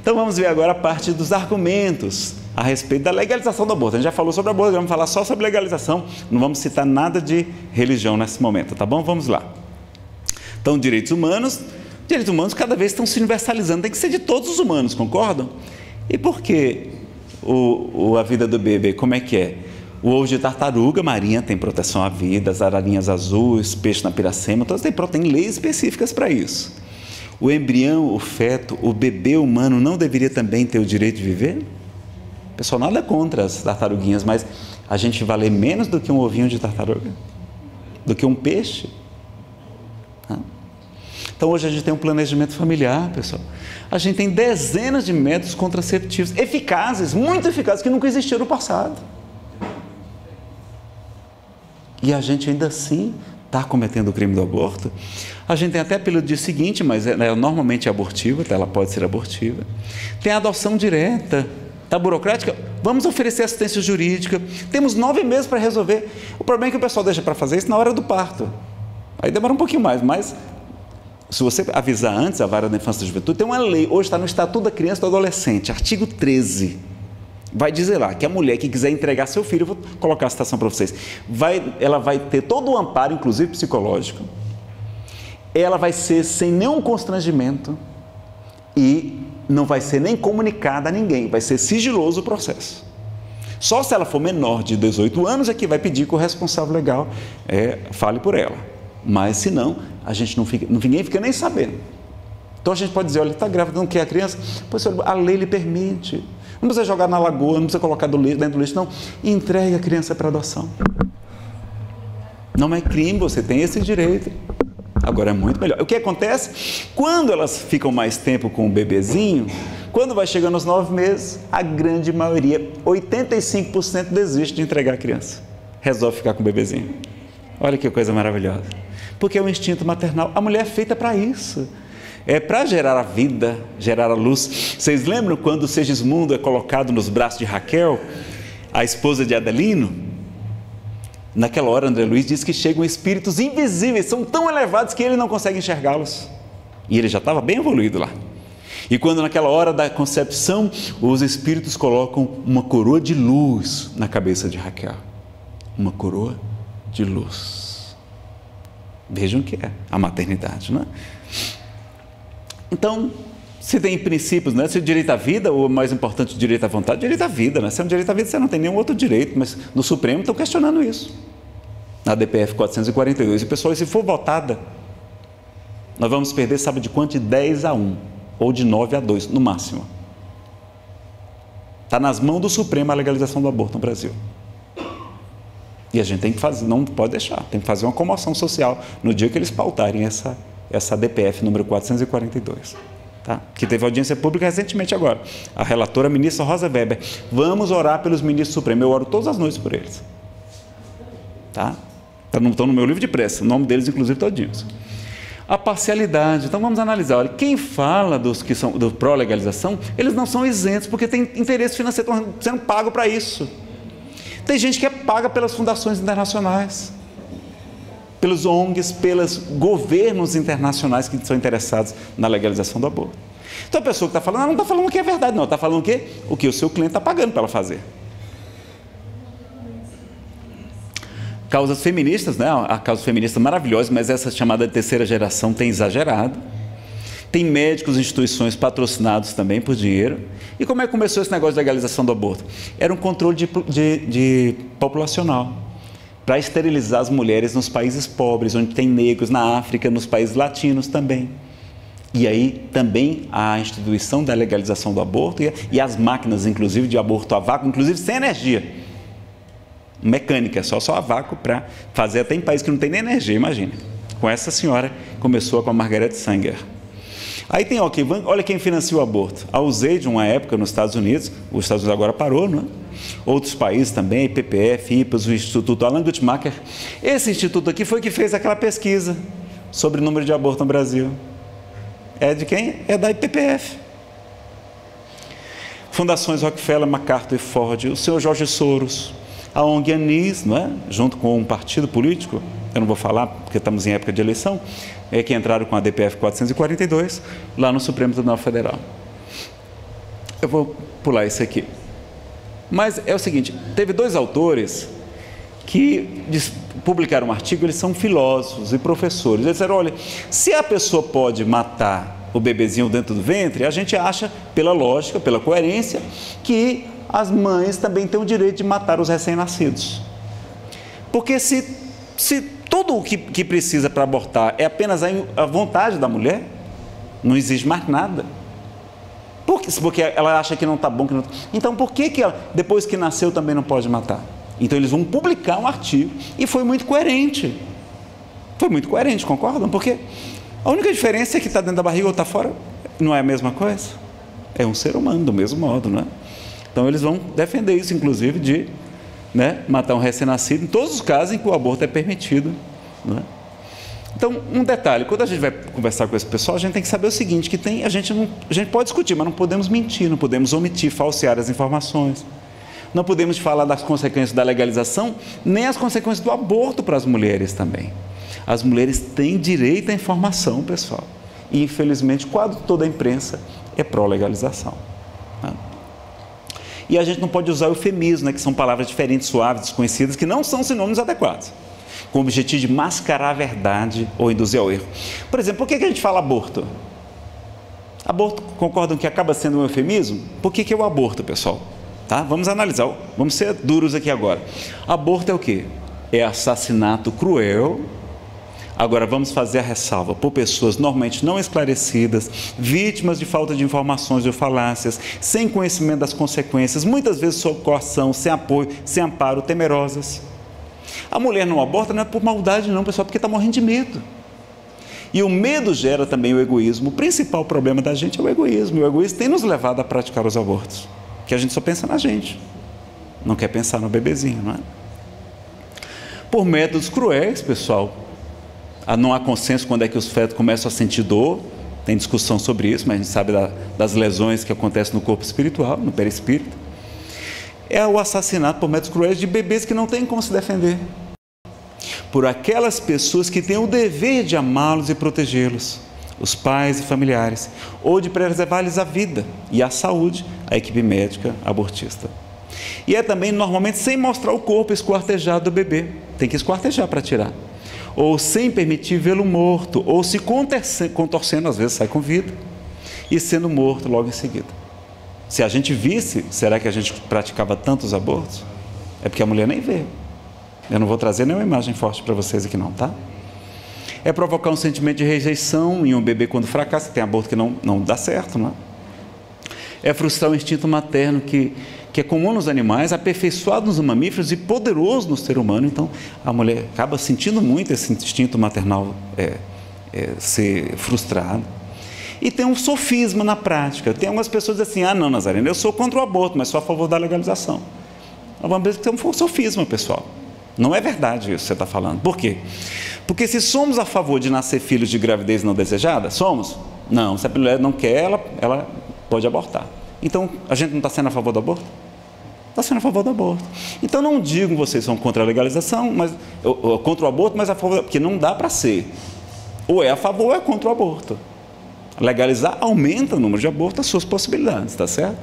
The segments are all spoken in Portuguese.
Então vamos ver agora a parte dos argumentos a respeito da legalização do aborto. A gente já falou sobre aborto, vamos falar só sobre legalização, não vamos citar nada de religião nesse momento, tá bom? Vamos lá. Então, direitos humanos cada vez estão se universalizando, tem que ser de todos os humanos, concordam? E por que a vida do bebê, como é que é? O ovo de tartaruga marinha tem proteção à vida, as ararinhas azuis, peixe na piracema, todas têm leis específicas para isso. O embrião, o feto, o bebê humano não deveria também ter o direito de viver? Pessoal, nada contra as tartaruguinhas, mas a gente vale menos do que um ovinho de tartaruga? Do que um peixe? Então hoje a gente tem um planejamento familiar, pessoal. A gente tem dezenas de métodos contraceptivos eficazes, muito eficazes, que nunca existiram no passado. E a gente ainda assim está cometendo o crime do aborto. A gente tem até pelo dia seguinte, mas normalmente é abortiva, ela pode ser abortiva. Tem a adoção direta, tá burocrática? Vamos oferecer assistência jurídica. Temos 9 meses para resolver. O problema é que o pessoal deixa para fazer isso na hora do parto. Aí demora um pouquinho mais, mas se você avisar antes, a Vara da Infância e da Juventude, tem uma lei, hoje está no Estatuto da Criança e do Adolescente, artigo 13. Vai dizer lá que a mulher que quiser entregar seu filho, eu vou colocar a citação para vocês, ela vai ter todo o amparo, inclusive psicológico, ela vai ser sem nenhum constrangimento e não vai ser nem comunicada a ninguém, vai ser sigiloso o processo. Só se ela for menor de 18 anos é que vai pedir que o responsável legal fale por ela, mas se não, a gente ninguém fica nem sabendo. Então a gente pode dizer, olha, está grávida, não quer a criança? Pois a lei lhe permite. Não precisa jogar na lagoa, não precisa colocar dentro do lixo, não. Entregue a criança para adoção. Não é crime, você tem esse direito. Agora é muito melhor. O que acontece? Quando elas ficam mais tempo com o bebezinho, quando vai chegando aos 9 meses, a grande maioria, 85% desiste de entregar a criança. Resolve ficar com o bebezinho. Olha que coisa maravilhosa. Porque é o instinto maternal. A mulher é feita para isso. É para gerar a vida, gerar a luz. Vocês lembram quando o Segismundo é colocado nos braços de Raquel, a esposa de Adelino? Naquela hora, André Luiz diz que chegam espíritos invisíveis, são tão elevados que ele não consegue enxergá-los. E ele já estava bem evoluído lá. E quando naquela hora da concepção, os espíritos colocam uma coroa de luz na cabeça de Raquel. Uma coroa de luz. Vejam o que é a maternidade, não é? Então, se tem princípios, né? Se o direito à vida, ou mais importante, o direito à vontade, direito à vida, né? Se é um direito à vida, você não tem nenhum outro direito, mas no Supremo estão questionando isso. Na DPF 442, e pessoal, se for votada, nós vamos perder, sabe de quanto? De 10-1, ou de 9-2, no máximo. Está nas mãos do Supremo a legalização do aborto no Brasil. E a gente tem que fazer, não pode deixar, tem que fazer uma comoção social no dia que eles pautarem essa DPF número 442, tá? Que teve audiência pública recentemente agora. A relatora, a ministra Rosa Weber. Vamos orar pelos ministros supremos. Eu oro todas as noites por eles. Tá? Estão no meu livro de pressa, o nome deles, inclusive, todinhos. A parcialidade. Então, vamos analisar. Olha, quem fala dos que são do pró-legalização, eles não são isentos, porque tem interesse financeiro, estão sendo pagos para isso. Tem gente que é paga pelas fundações internacionais, pelos ONGs, pelos governos internacionais que são interessados na legalização do aborto. Então a pessoa que está falando, não está falando o que é verdade, não, está falando o quê? O que o seu cliente está pagando para ela fazer. Causas feministas, né? A causa feminista maravilhosa, mas essa chamada de terceira geração tem exagerado. Tem médicos e instituições patrocinados também por dinheiro. E como é que começou esse negócio de legalização do aborto? Era um controle de populacional, para esterilizar as mulheres nos países pobres, onde tem negros, na África, nos países latinos também. E aí também a instituição da legalização do aborto e as máquinas, inclusive, de aborto a vácuo, inclusive sem energia. Mecânica, só a vácuo para fazer, até em países que não tem nem energia, imagina. Com essa senhora, começou com a Margaret Sanger. Aí tem, olha quem financia o aborto. A USAID, uma época nos Estados Unidos, os Estados Unidos agora parou, não é? Outros países também, IPPF, IPAS, o Instituto Alan Guttmacher. Esse instituto aqui foi que fez aquela pesquisa sobre o número de abortos no Brasil. É de quem? É da IPPF. Fundações Rockefeller, MacArthur e Ford, o senhor Jorge Soros, a ONG Anis, não é? Junto com um partido político, eu não vou falar porque estamos em época de eleição, que entraram com a DPF 442 lá no Supremo Tribunal Federal. Eu vou pular isso aqui. Mas é o seguinte, teve 2 autores que publicaram um artigo, eles são filósofos e professores. Eles disseram, olha, se a pessoa pode matar o bebezinho dentro do ventre, a gente acha, pela lógica, pela coerência, que as mães também têm o direito de matar os recém-nascidos. Porque se tudo o que precisa para abortar é apenas a vontade da mulher, não exige mais nada. Porque ela acha que não está bom. Então, por que ela, depois que nasceu, também não pode matar? Então, eles vão publicar um artigo e foi muito coerente. Foi muito coerente, concordam? Porque a única diferença é que está dentro da barriga ou está fora. Não é a mesma coisa? É um ser humano, do mesmo modo, não é? Então, eles vão defender isso, inclusive, de matar um recém-nascido, em todos os casos em que o aborto é permitido, não é? Então, um detalhe, quando a gente vai conversar com esse pessoal, a gente tem que saber o seguinte, que a gente pode discutir, mas não podemos mentir, não podemos omitir, falsear as informações. Não podemos falar das consequências da legalização, nem as consequências do aborto para as mulheres também. As mulheres têm direito à informação, pessoal. E, infelizmente, quase toda a imprensa é pró-legalização. Né? E a gente não pode usar eufemismo, que são palavras diferentes, suaves, desconhecidas, que não são sinônimos adequados, com o objetivo de mascarar a verdade ou induzir ao erro. Por exemplo, por que a gente fala aborto? Aborto, concordam que acaba sendo um eufemismo? Por que é o aborto, pessoal? Tá? Vamos analisar, vamos ser duros aqui agora. Aborto é o quê? É assassinato cruel. Agora vamos fazer a ressalva, por pessoas normalmente não esclarecidas, vítimas de falta de informações ou falácias, sem conhecimento das consequências, muitas vezes sob coação, sem apoio, sem amparo, temerosas. A mulher não aborta não é por maldade não, pessoal, porque está morrendo de medo. E o medo gera também o egoísmo. O principal problema da gente é o egoísmo. E o egoísmo tem nos levado a praticar os abortos. Que a gente só pensa na gente. Não quer pensar no bebezinho, não é? Por métodos cruéis, pessoal. Não há consenso quando é que os fetos começam a sentir dor. Tem discussão sobre isso, mas a gente sabe das lesões que acontecem no corpo espiritual, no perispírito. É o assassinato por métodos cruéis de bebês que não têm como se defender. Por aquelas pessoas que têm o dever de amá-los e protegê-los, os pais e familiares, ou de preservar-lhes a vida e a saúde, a equipe médica abortista. E é também, normalmente, sem mostrar o corpo esquartejado do bebê. Tem que esquartejar para tirar. Ou sem permitir vê-lo morto, ou se contorcendo, às vezes sai com vida, e sendo morto logo em seguida. Se a gente visse, será que a gente praticava tantos abortos? É porque a mulher nem vê. Eu não vou trazer nenhuma imagem forte para vocês aqui não, tá? É provocar um sentimento de rejeição em um bebê quando fracassa, tem aborto que não dá certo, não é? É frustrar o instinto materno que é comum nos animais, aperfeiçoado nos mamíferos e poderoso no ser humano. Então, a mulher acaba sentindo muito esse instinto maternal ser frustrado. E tem um sofisma na prática. Tem algumas pessoas assim, não, Nazareno, eu sou contra o aborto, mas sou a favor da legalização. Vamos ver que tem um sofisma, pessoal. Não é verdade isso que você está falando. Por quê? Porque se somos a favor de nascer filhos de gravidez não desejada, somos? Não, se a mulher não quer, ela pode abortar. Então, a gente não está sendo a favor do aborto? Está sendo a favor do aborto. Então, não digo que vocês são contra a legalização, ou contra o aborto, mas a favor, porque não dá para ser. Ou é a favor ou é contra o aborto. Legalizar aumenta o número de abortos, as suas possibilidades, está certo?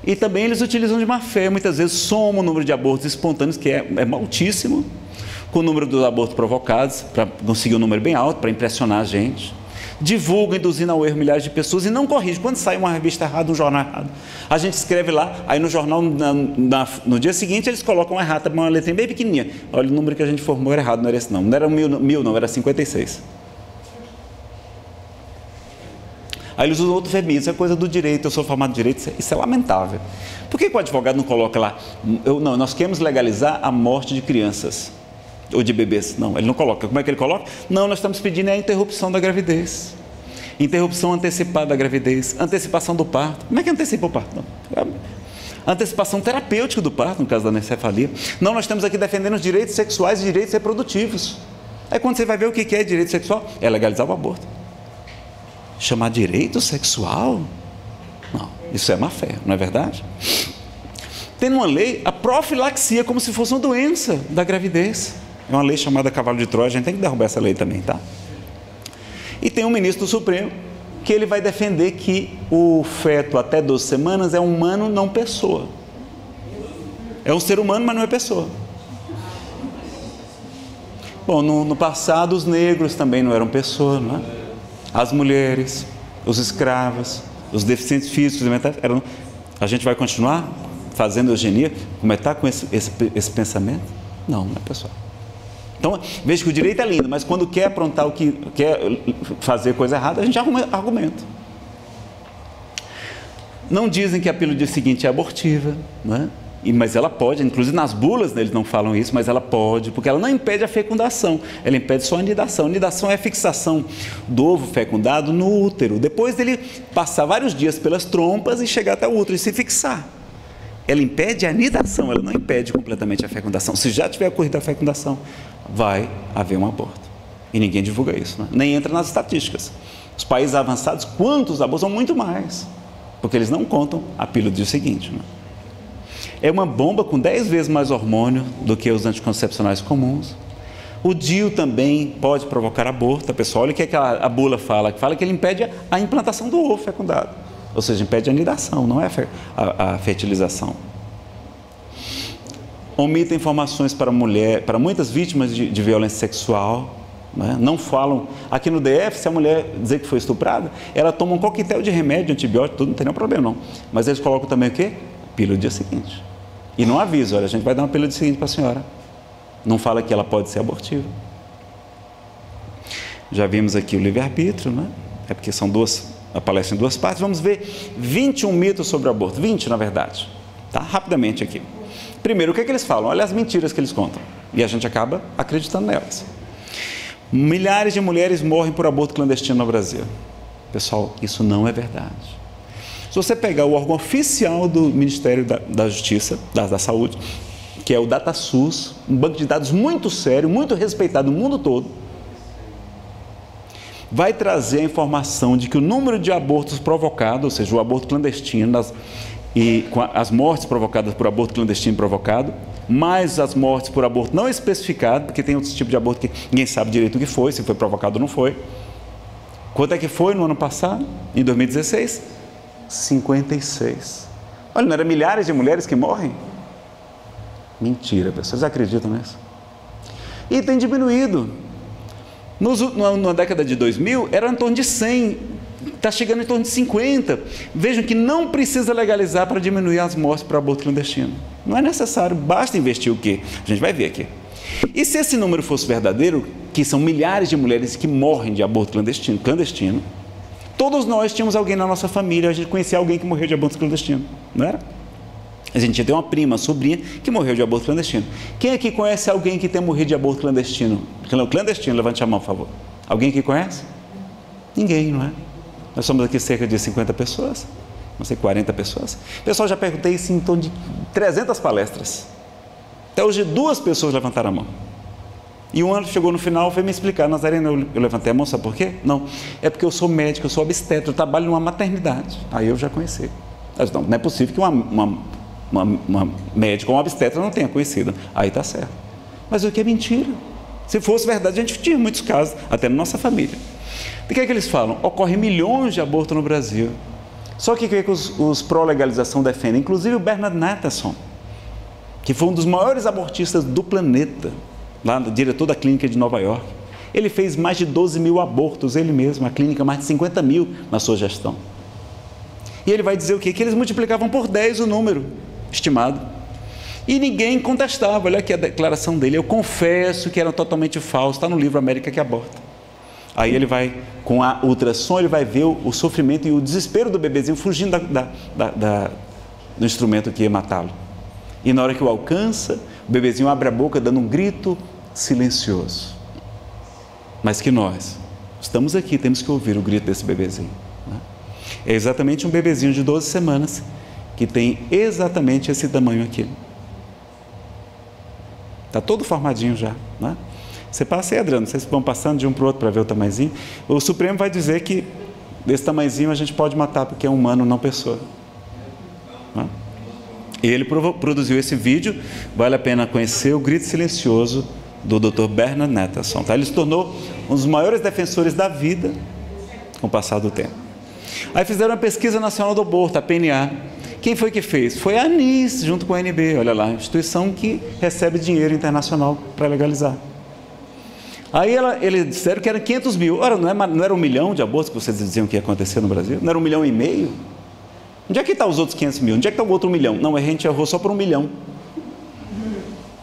E também eles utilizam de má fé, muitas vezes somam o número de abortos espontâneos, que é altíssimo, com o número dos abortos provocados, para conseguir um número bem alto, para impressionar a gente. Divulga, induzindo ao erro milhares de pessoas e não corrige. Quando sai uma revista errada, um jornal errado, a gente escreve lá, aí no jornal, no dia seguinte, eles colocam errado, uma letrinha bem pequenininha. Olha, o número que a gente formou era errado, não era esse não. Não era 1000 não, era 56. Aí eles usam outro eufemismo, isso é coisa do direito, eu sou formado em direito, isso é lamentável. Por que o advogado não coloca lá, nós queremos legalizar a morte de crianças, ou de bebês? Não, ele não coloca. Como é que ele coloca? Não, nós estamos pedindo a interrupção da gravidez, interrupção antecipada da gravidez, antecipação do parto. Como é que antecipa o parto? Não. Antecipação terapêutica do parto, no caso da anencefalia. Não, nós estamos aqui defendendo os direitos sexuais e direitos reprodutivos. Aí quando você vai ver o que é direito sexual, é legalizar o aborto. Chamar direito sexual? Não, isso é má fé, não é verdade? Tem uma lei a profilaxia como se fosse uma doença da gravidez. É uma lei chamada Cavalo de Troia, a gente tem que derrubar essa lei também, tá? E tem um ministro do Supremo Porque ele vai defender que o feto até 12 semanas é humano, não pessoa. É um ser humano, mas não é pessoa. Bom, no passado os negros também não eram pessoas, não é? As mulheres, os escravos, os deficientes físicos e mentais eram... A gente vai continuar fazendo eugenia, começar com esse pensamento? Não é pessoal. Então, veja que o direito é lindo, mas quando quer aprontar o que quer fazer coisa errada, a gente argumenta. Não dizem que a pílula do dia seguinte é abortiva, não é? Mas ela pode, inclusive nas bulas eles não falam isso, mas ela pode, porque ela não impede a fecundação, ela impede só a anidação. A anidação é a fixação do ovo fecundado no útero, depois dele passar vários dias pelas trompas e chegar até o útero e se fixar. Ela impede a anidação, ela não impede completamente a fecundação. Se já tiver ocorrido a fecundação, vai haver um aborto. E ninguém divulga isso, né? Nem entra nas estatísticas. Os países avançados, quantos abortos? São muito mais, porque eles não contam a pílula do dia seguinte, né? É uma bomba com 10 vezes mais hormônio do que os anticoncepcionais comuns. O DIU também pode provocar aborto. Pessoal, olha o que a bula fala. Fala que ele impede a implantação do ovo fecundado. Ou seja, impede a anidação, não é a fertilização. Omite informações para muitas vítimas de violência sexual. Não falam. Aqui no DF, se a mulher dizer que foi estuprada, ela toma um coquetel de remédio, antibiótico, tudo, não tem nenhum problema não. Mas eles colocam também o quê? Pílula do dia seguinte. E não avisa, olha, a gente vai dar uma pílula do dia seguinte para a senhora. Não fala que ela pode ser abortiva. Já vimos aqui o livre-arbítrio, né? É porque são a palestra em duas partes. Vamos ver 21 mitos sobre o aborto. 20, na verdade. Tá? Rapidamente aqui. Primeiro, o que é que eles falam? Olha as mentiras que eles contam. E a gente acaba acreditando nelas. Milhares de mulheres morrem por aborto clandestino no Brasil. Pessoal, isso não é verdade. Se você pegar o órgão oficial do Ministério da Justiça, da Saúde, que é o DataSUS, um banco de dados muito sério, muito respeitado no mundo todo, vai trazer a informação de que o número de abortos provocados, ou seja, o aborto clandestino, e as mortes provocadas por aborto clandestino provocado, mais as mortes por aborto não especificado, porque tem outros tipos de aborto que ninguém sabe direito o que foi, se foi provocado ou não foi. Quanto é que foi no ano passado, em 2016? 56. Olha, não eram milhares de mulheres que morrem? Mentira, pessoas acreditam nisso? E tem diminuído. Na década de 2000, era em torno de 100, está chegando em torno de 50. Vejam que não precisa legalizar para diminuir as mortes por aborto clandestino. Não é necessário, basta investir o quê? A gente vai ver aqui. E se esse número fosse verdadeiro, que são milhares de mulheres que morrem de aborto clandestino, todos nós tínhamos alguém na nossa família, a gente conhecia alguém que morreu de aborto clandestino, não era? A gente tem uma prima, uma sobrinha, que morreu de aborto clandestino. Quem aqui conhece alguém que tem morrido de aborto clandestino? Clandestino, levante a mão, por favor. Alguém aqui conhece? Ninguém, não é? Nós somos aqui cerca de 50 pessoas, não sei, 40 pessoas. Pessoal, já perguntei isso em torno de 300 palestras. Até hoje 2 pessoas levantaram a mão. E um ano chegou no final, foi me explicar, Nazareno, eu levantei a mão, sabe por quê? Não, é porque eu sou médico, eu sou obstetra, eu trabalho numa maternidade. Aí eu já conheci. Mas não é possível que uma médica ou uma obstetra não tenha conhecido. Aí está certo. Mas o que é mentira? Se fosse verdade, a gente tinha muitos casos, até na nossa família. O que é que eles falam? Ocorrem milhões de abortos no Brasil. Só que o que é que os pró-legalização defendem? Inclusive o Bernard Nathanson, que foi um dos maiores abortistas do planeta, lá, diretor da clínica de Nova York. Ele fez mais de 12 mil abortos, ele mesmo, a clínica mais de 50 mil na sua gestão. E ele vai dizer o quê? Que eles multiplicavam por 10 o número estimado. E ninguém contestava. Olha aqui a declaração dele: eu confesso que era totalmente falso, está no livro América que Aborta. Aí ele vai, com a ultrassom, ele vai ver o sofrimento e o desespero do bebezinho fugindo do instrumento que ia matá-lo. E na hora que o alcança, o bebezinho abre a boca dando um grito silencioso. Mas que nós estamos aqui, temos que ouvir o grito desse bebezinho, né? É exatamente um bebezinho de 12 semanas que tem exatamente esse tamanho aqui. Está todo formadinho já, né? Você passa aí, Adriano, vocês vão passando de um para o outro para ver o tamanhozinho. O Supremo vai dizer que desse tamanhozinho a gente pode matar porque é humano, não pessoa, né? E ele produziu esse vídeo, vale a pena conhecer, o grito silencioso do Dr. Bernard Nathanson. Tá? Ele se tornou um dos maiores defensores da vida com o passar do tempo. Aí fizeram a Pesquisa Nacional do Aborto, a PNA. Quem foi que fez? Foi a ANIS, junto com a ANB, olha lá, instituição que recebe dinheiro internacional para legalizar. Aí eles disseram que eram 500 mil. Ora, não era 1 milhão de abortos que vocês diziam que ia acontecer no Brasil? Não era 1,5 milhão? Onde é que estão os outros 500 mil? Onde é que está o outro 1 milhão? Não, a gente errou só por 1 milhão.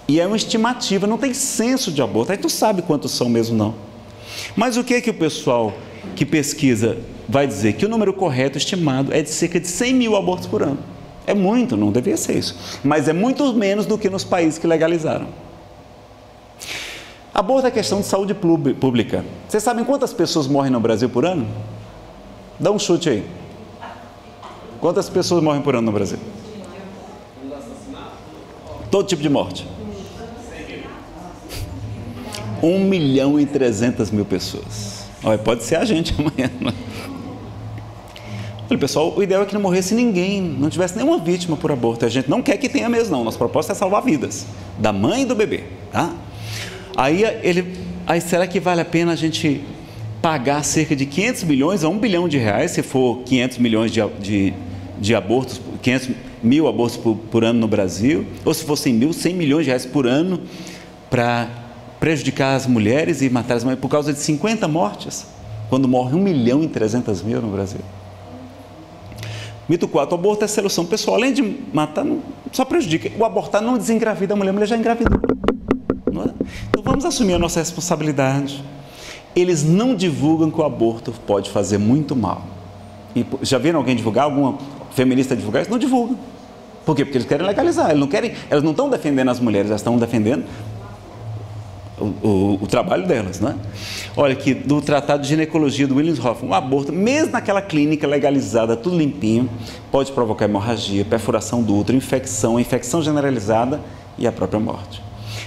E é uma estimativa, não tem censo de aborto. Aí tu sabe quantos são mesmo, não. Mas o que é que o pessoal que pesquisa vai dizer? Que o número correto estimado é de cerca de 100 mil abortos por ano. É muito, não deveria ser isso. Mas é muito menos do que nos países que legalizaram. Aborto é questão de saúde pública. Vocês sabem quantas pessoas morrem no Brasil por ano? Dá um chute aí. Quantas pessoas morrem por ano no Brasil? Todo tipo de morte. 1.300.000 pessoas. Olha, pode ser a gente amanhã. Olha, pessoal, o ideal é que não morresse ninguém, não tivesse nenhuma vítima por aborto. A gente não quer que tenha mesmo, não. Nossa proposta é salvar vidas da mãe e do bebê, tá? Aí será que vale a pena a gente pagar cerca de 500 milhões a 1 bilhão de reais, se for 500 milhões de abortos, 500 mil abortos por ano no Brasil, ou se for 100 milhões de reais por ano, para prejudicar as mulheres e matar as mães por causa de 50 mortes, quando morre 1.300.000 no Brasil? Mito 4, o aborto é solução pessoal, além de matar, só prejudica. O abortar não desengravida a mulher já engravidou. Não é? Então vamos assumir a nossa responsabilidade. Eles não divulgam que o aborto pode fazer muito mal. E já viram alguém divulgar, alguma feminista divulgar isso? Não divulgam. Por quê? Porque eles querem legalizar. Elas não estão defendendo as mulheres, elas estão defendendo o trabalho delas, né? Olha aqui, do Tratado de Ginecologia do Williams Hoffman, o aborto, mesmo naquela clínica legalizada, tudo limpinho, pode provocar hemorragia, perfuração do útero, infecção generalizada e a própria morte.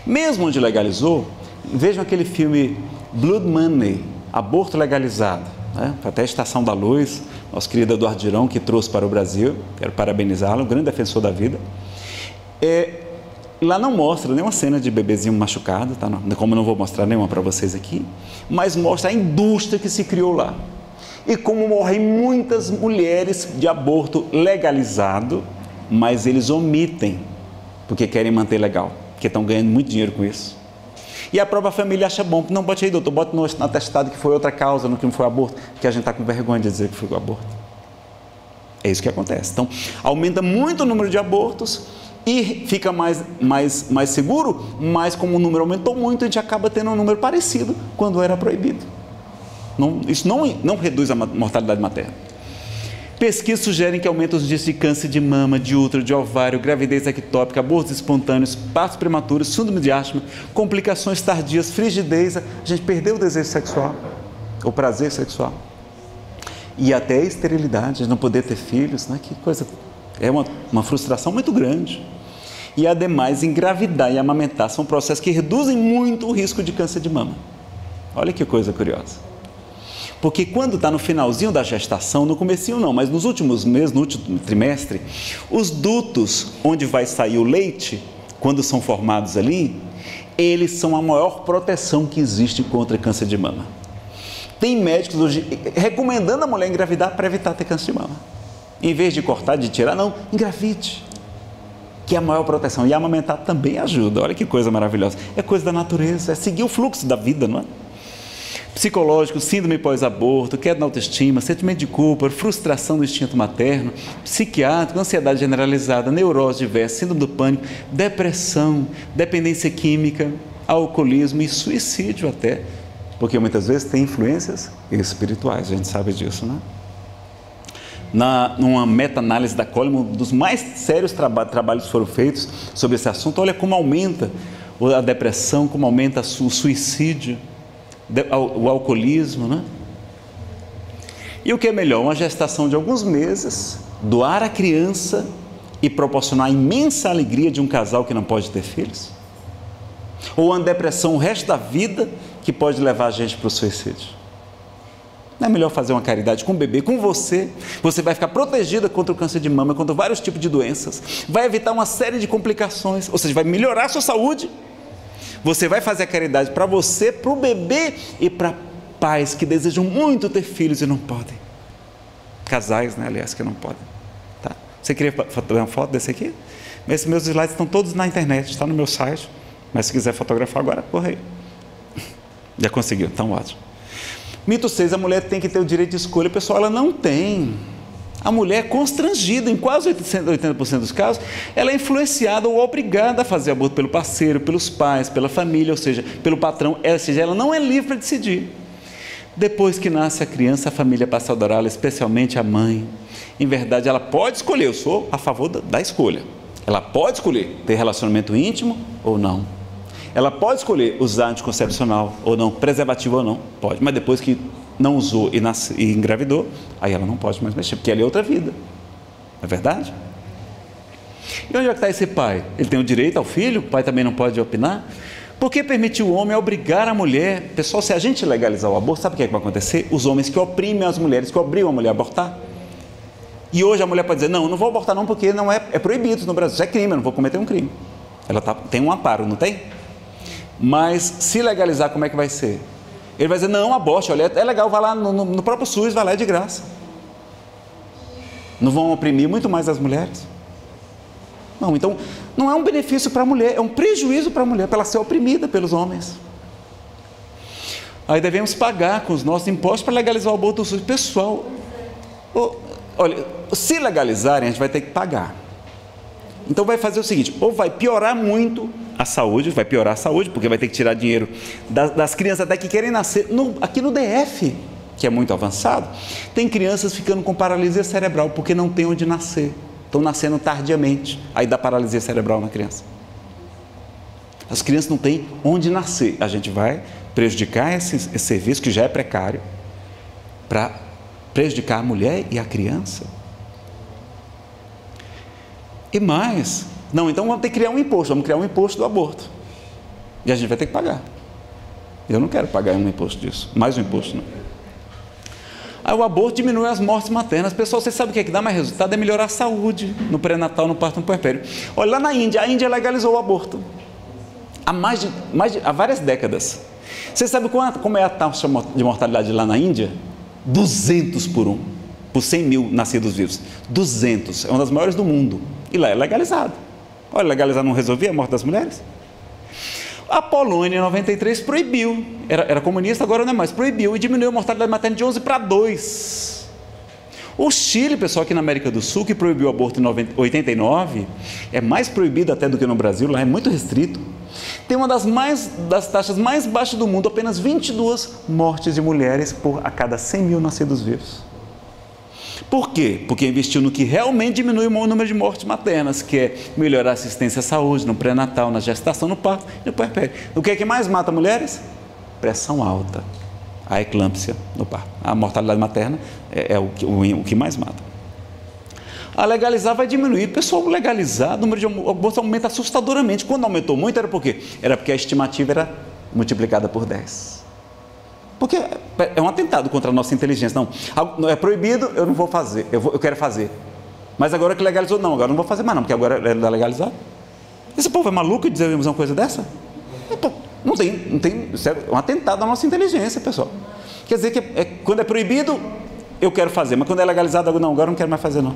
Mesmo onde legalizou, vejam aquele filme Blood Money, aborto legalizado, né? Até a Estação da Luz, nosso querido Eduardo Girão, que trouxe para o Brasil, quero parabenizá-lo, um grande defensor da vida. Lá não mostra nenhuma cena de bebezinho machucado, tá? Como eu não vou mostrar nenhuma para vocês aqui, mas mostra a indústria que se criou lá. E como morrem muitas mulheres de aborto legalizado, mas eles omitem, porque querem manter legal, porque estão ganhando muito dinheiro com isso. E a própria família acha bom, não bote aí, doutor, bote no atestado que foi outra causa, no que não foi aborto, porque a gente está com vergonha de dizer que foi o aborto. É isso que acontece. Então, aumenta muito o número de abortos, e fica mais seguro, mas como o número aumentou muito, a gente acaba tendo um número parecido quando era proibido. Isso não reduz a mortalidade materna. Pesquisas sugerem que aumenta os índices de câncer de mama, de útero, de ovário, gravidez ectópica, abortos espontâneos, partos prematuros, síndrome de asma, complicações tardias, frigidez, a gente perdeu o desejo sexual, o prazer sexual. E até a esterilidade, não poder ter filhos, né? Que coisa... É uma frustração muito grande. E, ademais, engravidar e amamentar são processos que reduzem muito o risco de câncer de mama. Olha que coisa curiosa. Porque quando está no finalzinho da gestação, no comecinho não, mas nos últimos meses, no último trimestre, os dutos onde vai sair o leite, quando são formados ali, eles são a maior proteção que existe contra câncer de mama. Tem médicos hoje recomendando a mulher engravidar para evitar ter câncer de mama. Em vez de cortar, de tirar, não, engravide, que é a maior proteção. E amamentar também ajuda, olha que coisa maravilhosa. É coisa da natureza, é seguir o fluxo da vida, não é? Psicológico, síndrome pós-aborto, queda na autoestima, sentimento de culpa, frustração do instinto materno, psiquiátrico, ansiedade generalizada, neurose diversa, síndrome do pânico, depressão, dependência química, alcoolismo e suicídio até, porque muitas vezes tem influências espirituais, a gente sabe disso, não é? Numa meta-análise da Coleman, um dos mais sérios trabalhos foram feitos sobre esse assunto. Olha como aumenta a depressão, como aumenta o suicídio, o alcoolismo, né? E o que é melhor? Uma gestação de alguns meses, doar a criança e proporcionar a imensa alegria de um casal que não pode ter filhos? Ou uma depressão o resto da vida que pode levar a gente para o suicídio? Não é melhor fazer uma caridade com o bebê, com você? Você vai ficar protegida contra o câncer de mama, contra vários tipos de doenças, vai evitar uma série de complicações, ou seja, vai melhorar a sua saúde. Você vai fazer a caridade para você, para o bebê e para pais que desejam muito ter filhos e não podem. casais, né, aliás, que não podem. Tá? Você queria fazer uma foto desse aqui? Esses meus slides estão todos na internet, está no meu site, mas se quiser fotografar agora, corre aí. Já conseguiu, então ótimo. Mito 6, a mulher tem que ter o direito de escolha. Pessoal, ela não tem. A mulher é constrangida, em quase 80% dos casos, ela é influenciada ou obrigada a fazer aborto pelo parceiro, pelos pais, pela família, ou seja, pelo patrão, ou seja, ela não é livre para decidir. Depois que nasce a criança, a família passa a adorá-la, especialmente a mãe. Em verdade, ela pode escolher, eu sou a favor da escolha. Ela pode escolher ter relacionamento íntimo ou não. Ela pode escolher usar anticoncepcional ou não, preservativo ou não, pode, mas depois que não usou e engravidou, aí ela não pode mais mexer, porque ela é outra vida. Não é verdade? E onde é que está esse pai? Ele tem o direito ao filho? O pai também não pode opinar? Por que permitir o homem obrigar a mulher? Pessoal, se a gente legalizar o aborto, sabe o que vai acontecer? Os homens que oprimem as mulheres, que obrigam a mulher a abortar. E hoje a mulher pode dizer, não, eu não vou abortar não, porque não é proibido no Brasil, isso é crime, eu não vou cometer um crime. Ela tem um amparo, não tem? Mas se legalizar, como é que vai ser? Ele vai dizer, não, aborte, olha, é legal, vai lá no próprio SUS, vai lá, é de graça. Não vão oprimir muito mais as mulheres? Não, então, não é um benefício para a mulher, é um prejuízo para a mulher, para ela ser oprimida pelos homens. Aí devemos pagar com os nossos impostos para legalizar o aborto do SUS. Pessoal, olha, se legalizarem, a gente vai ter que pagar. Então vai fazer o seguinte, ou vai piorar muito a saúde, vai piorar a saúde, porque vai ter que tirar dinheiro das crianças até que querem nascer. Aqui no DF, que é muito avançado, tem crianças ficando com paralisia cerebral, porque não tem onde nascer. Estão nascendo tardiamente, aí dá paralisia cerebral na criança. As crianças não têm onde nascer. A gente vai prejudicar esse serviço, que já é precário, para prejudicar a mulher e a criança. E mais, não, então vamos ter que criar um imposto, vamos criar um imposto do aborto. E a gente vai ter que pagar. Eu não quero pagar um imposto disso, mais um imposto não. Aí o aborto diminui as mortes maternas. Pessoal, vocês sabem o que é que dá mais resultado? É melhorar a saúde no pré-natal, no parto, no puerpério. Olha, lá na Índia, a Índia legalizou o aborto. Há várias décadas. Vocês sabem como é a taxa de mortalidade lá na Índia? 200 por 1, por 100 mil nascidos vivos. 200, é uma das maiores do mundo. E lá é legalizado. Olha, legalizar não resolvia a morte das mulheres? A Polônia, em 93, proibiu. Era comunista, agora não é mais. Proibiu e diminuiu a mortalidade materna de 11 para 2. O Chile, pessoal, aqui na América do Sul, que proibiu o aborto em 89, é mais proibido até do que no Brasil, lá é muito restrito. Tem uma das taxas mais baixas do mundo, apenas 22 mortes de mulheres a cada 100 mil nascidos vivos. Por quê? Porque investiu no que realmente diminui o número de mortes maternas, que é melhorar a assistência à saúde, no pré-natal, na gestação, no parto e no puerpério. O que é que mais mata mulheres? Pressão alta, a eclâmpsia no parto. A mortalidade materna é o que mais mata. A legalizar vai diminuir. Pessoal, legalizar, o número de abortos aumenta assustadoramente. Quando aumentou muito, era por quê? Era porque a estimativa era multiplicada por 10. Porque é um atentado contra a nossa inteligência. Não é proibido, eu não vou fazer, eu quero fazer. Mas agora que legalizou, não, agora não vou fazer mais não, porque agora é legalizado. Esse povo é maluco de dizer uma coisa dessa? Não tem, isso é um atentado à nossa inteligência, pessoal. Quer dizer que quando é proibido, eu quero fazer, mas quando é legalizado, agora eu não quero mais fazer não.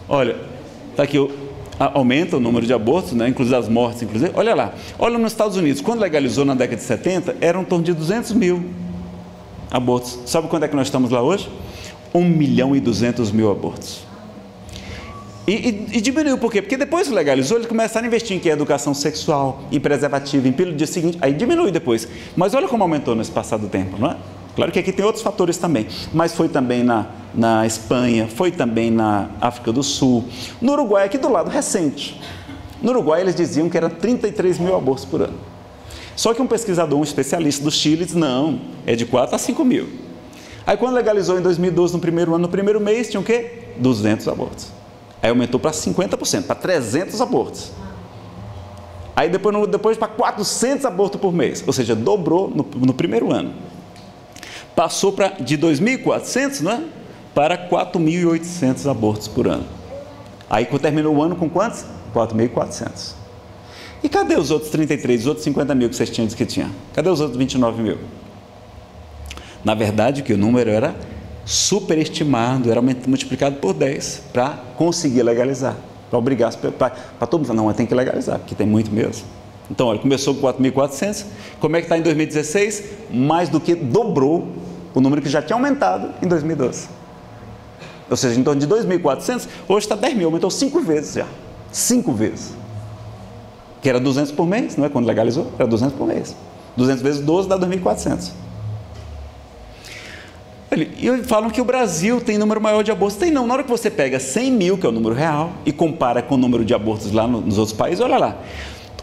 Olha, está aqui aumenta o número de abortos, né? Inclusive as mortes, inclusive. Olha lá, olha nos Estados Unidos, quando legalizou na década de 70, eram em torno de 200 mil abortos. Sabe quando é que nós estamos lá hoje? 1.200.000 abortos. E diminuiu, por quê? Porque depois que legalizou, eles começaram a investir em educação sexual, em preservativo, em pílula do dia seguinte, aí diminui depois. Mas olha como aumentou nesse passado tempo, não é? Claro que aqui tem outros fatores também, mas foi também na Espanha, foi também na África do Sul, no Uruguai, aqui do lado, recente. No Uruguai eles diziam que eram 33 mil abortos por ano. Só que um pesquisador, um especialista do Chile, disse, não, é de 4 a 5 mil. Aí quando legalizou em 2012, no primeiro ano, no primeiro mês, tinha o quê? 200 abortos. Aí aumentou para 50%, para 300 abortos. Aí depois para 400 abortos por mês, ou seja, dobrou no primeiro ano. Passou de 2.400, não é? Para 4.800 abortos por ano. Aí terminou o ano com quantos? 4.400. E cadê os outros 33, os outros 50 mil que vocês tinham dito que tinha? Cadê os outros 29 mil? Na verdade, que o número era superestimado, era multiplicado por 10 para conseguir legalizar, para obrigar, para todo mundo, não, mas tem que legalizar, porque tem muito mesmo. Então, olha, começou com 4.400, como é que está em 2016? Mais do que dobrou o número que já tinha aumentado em 2012. Ou seja, em torno de 2.400, hoje está 10 mil, aumentou 5 vezes já. 5 vezes. Que era 200 por mês, não é? Quando legalizou, era 200 por mês. 200 vezes 12 dá 2.400. E falam que o Brasil tem número maior de abortos. Tem não, na hora que você pega 100 mil, que é o número real, e compara com o número de abortos lá nos outros países, olha lá.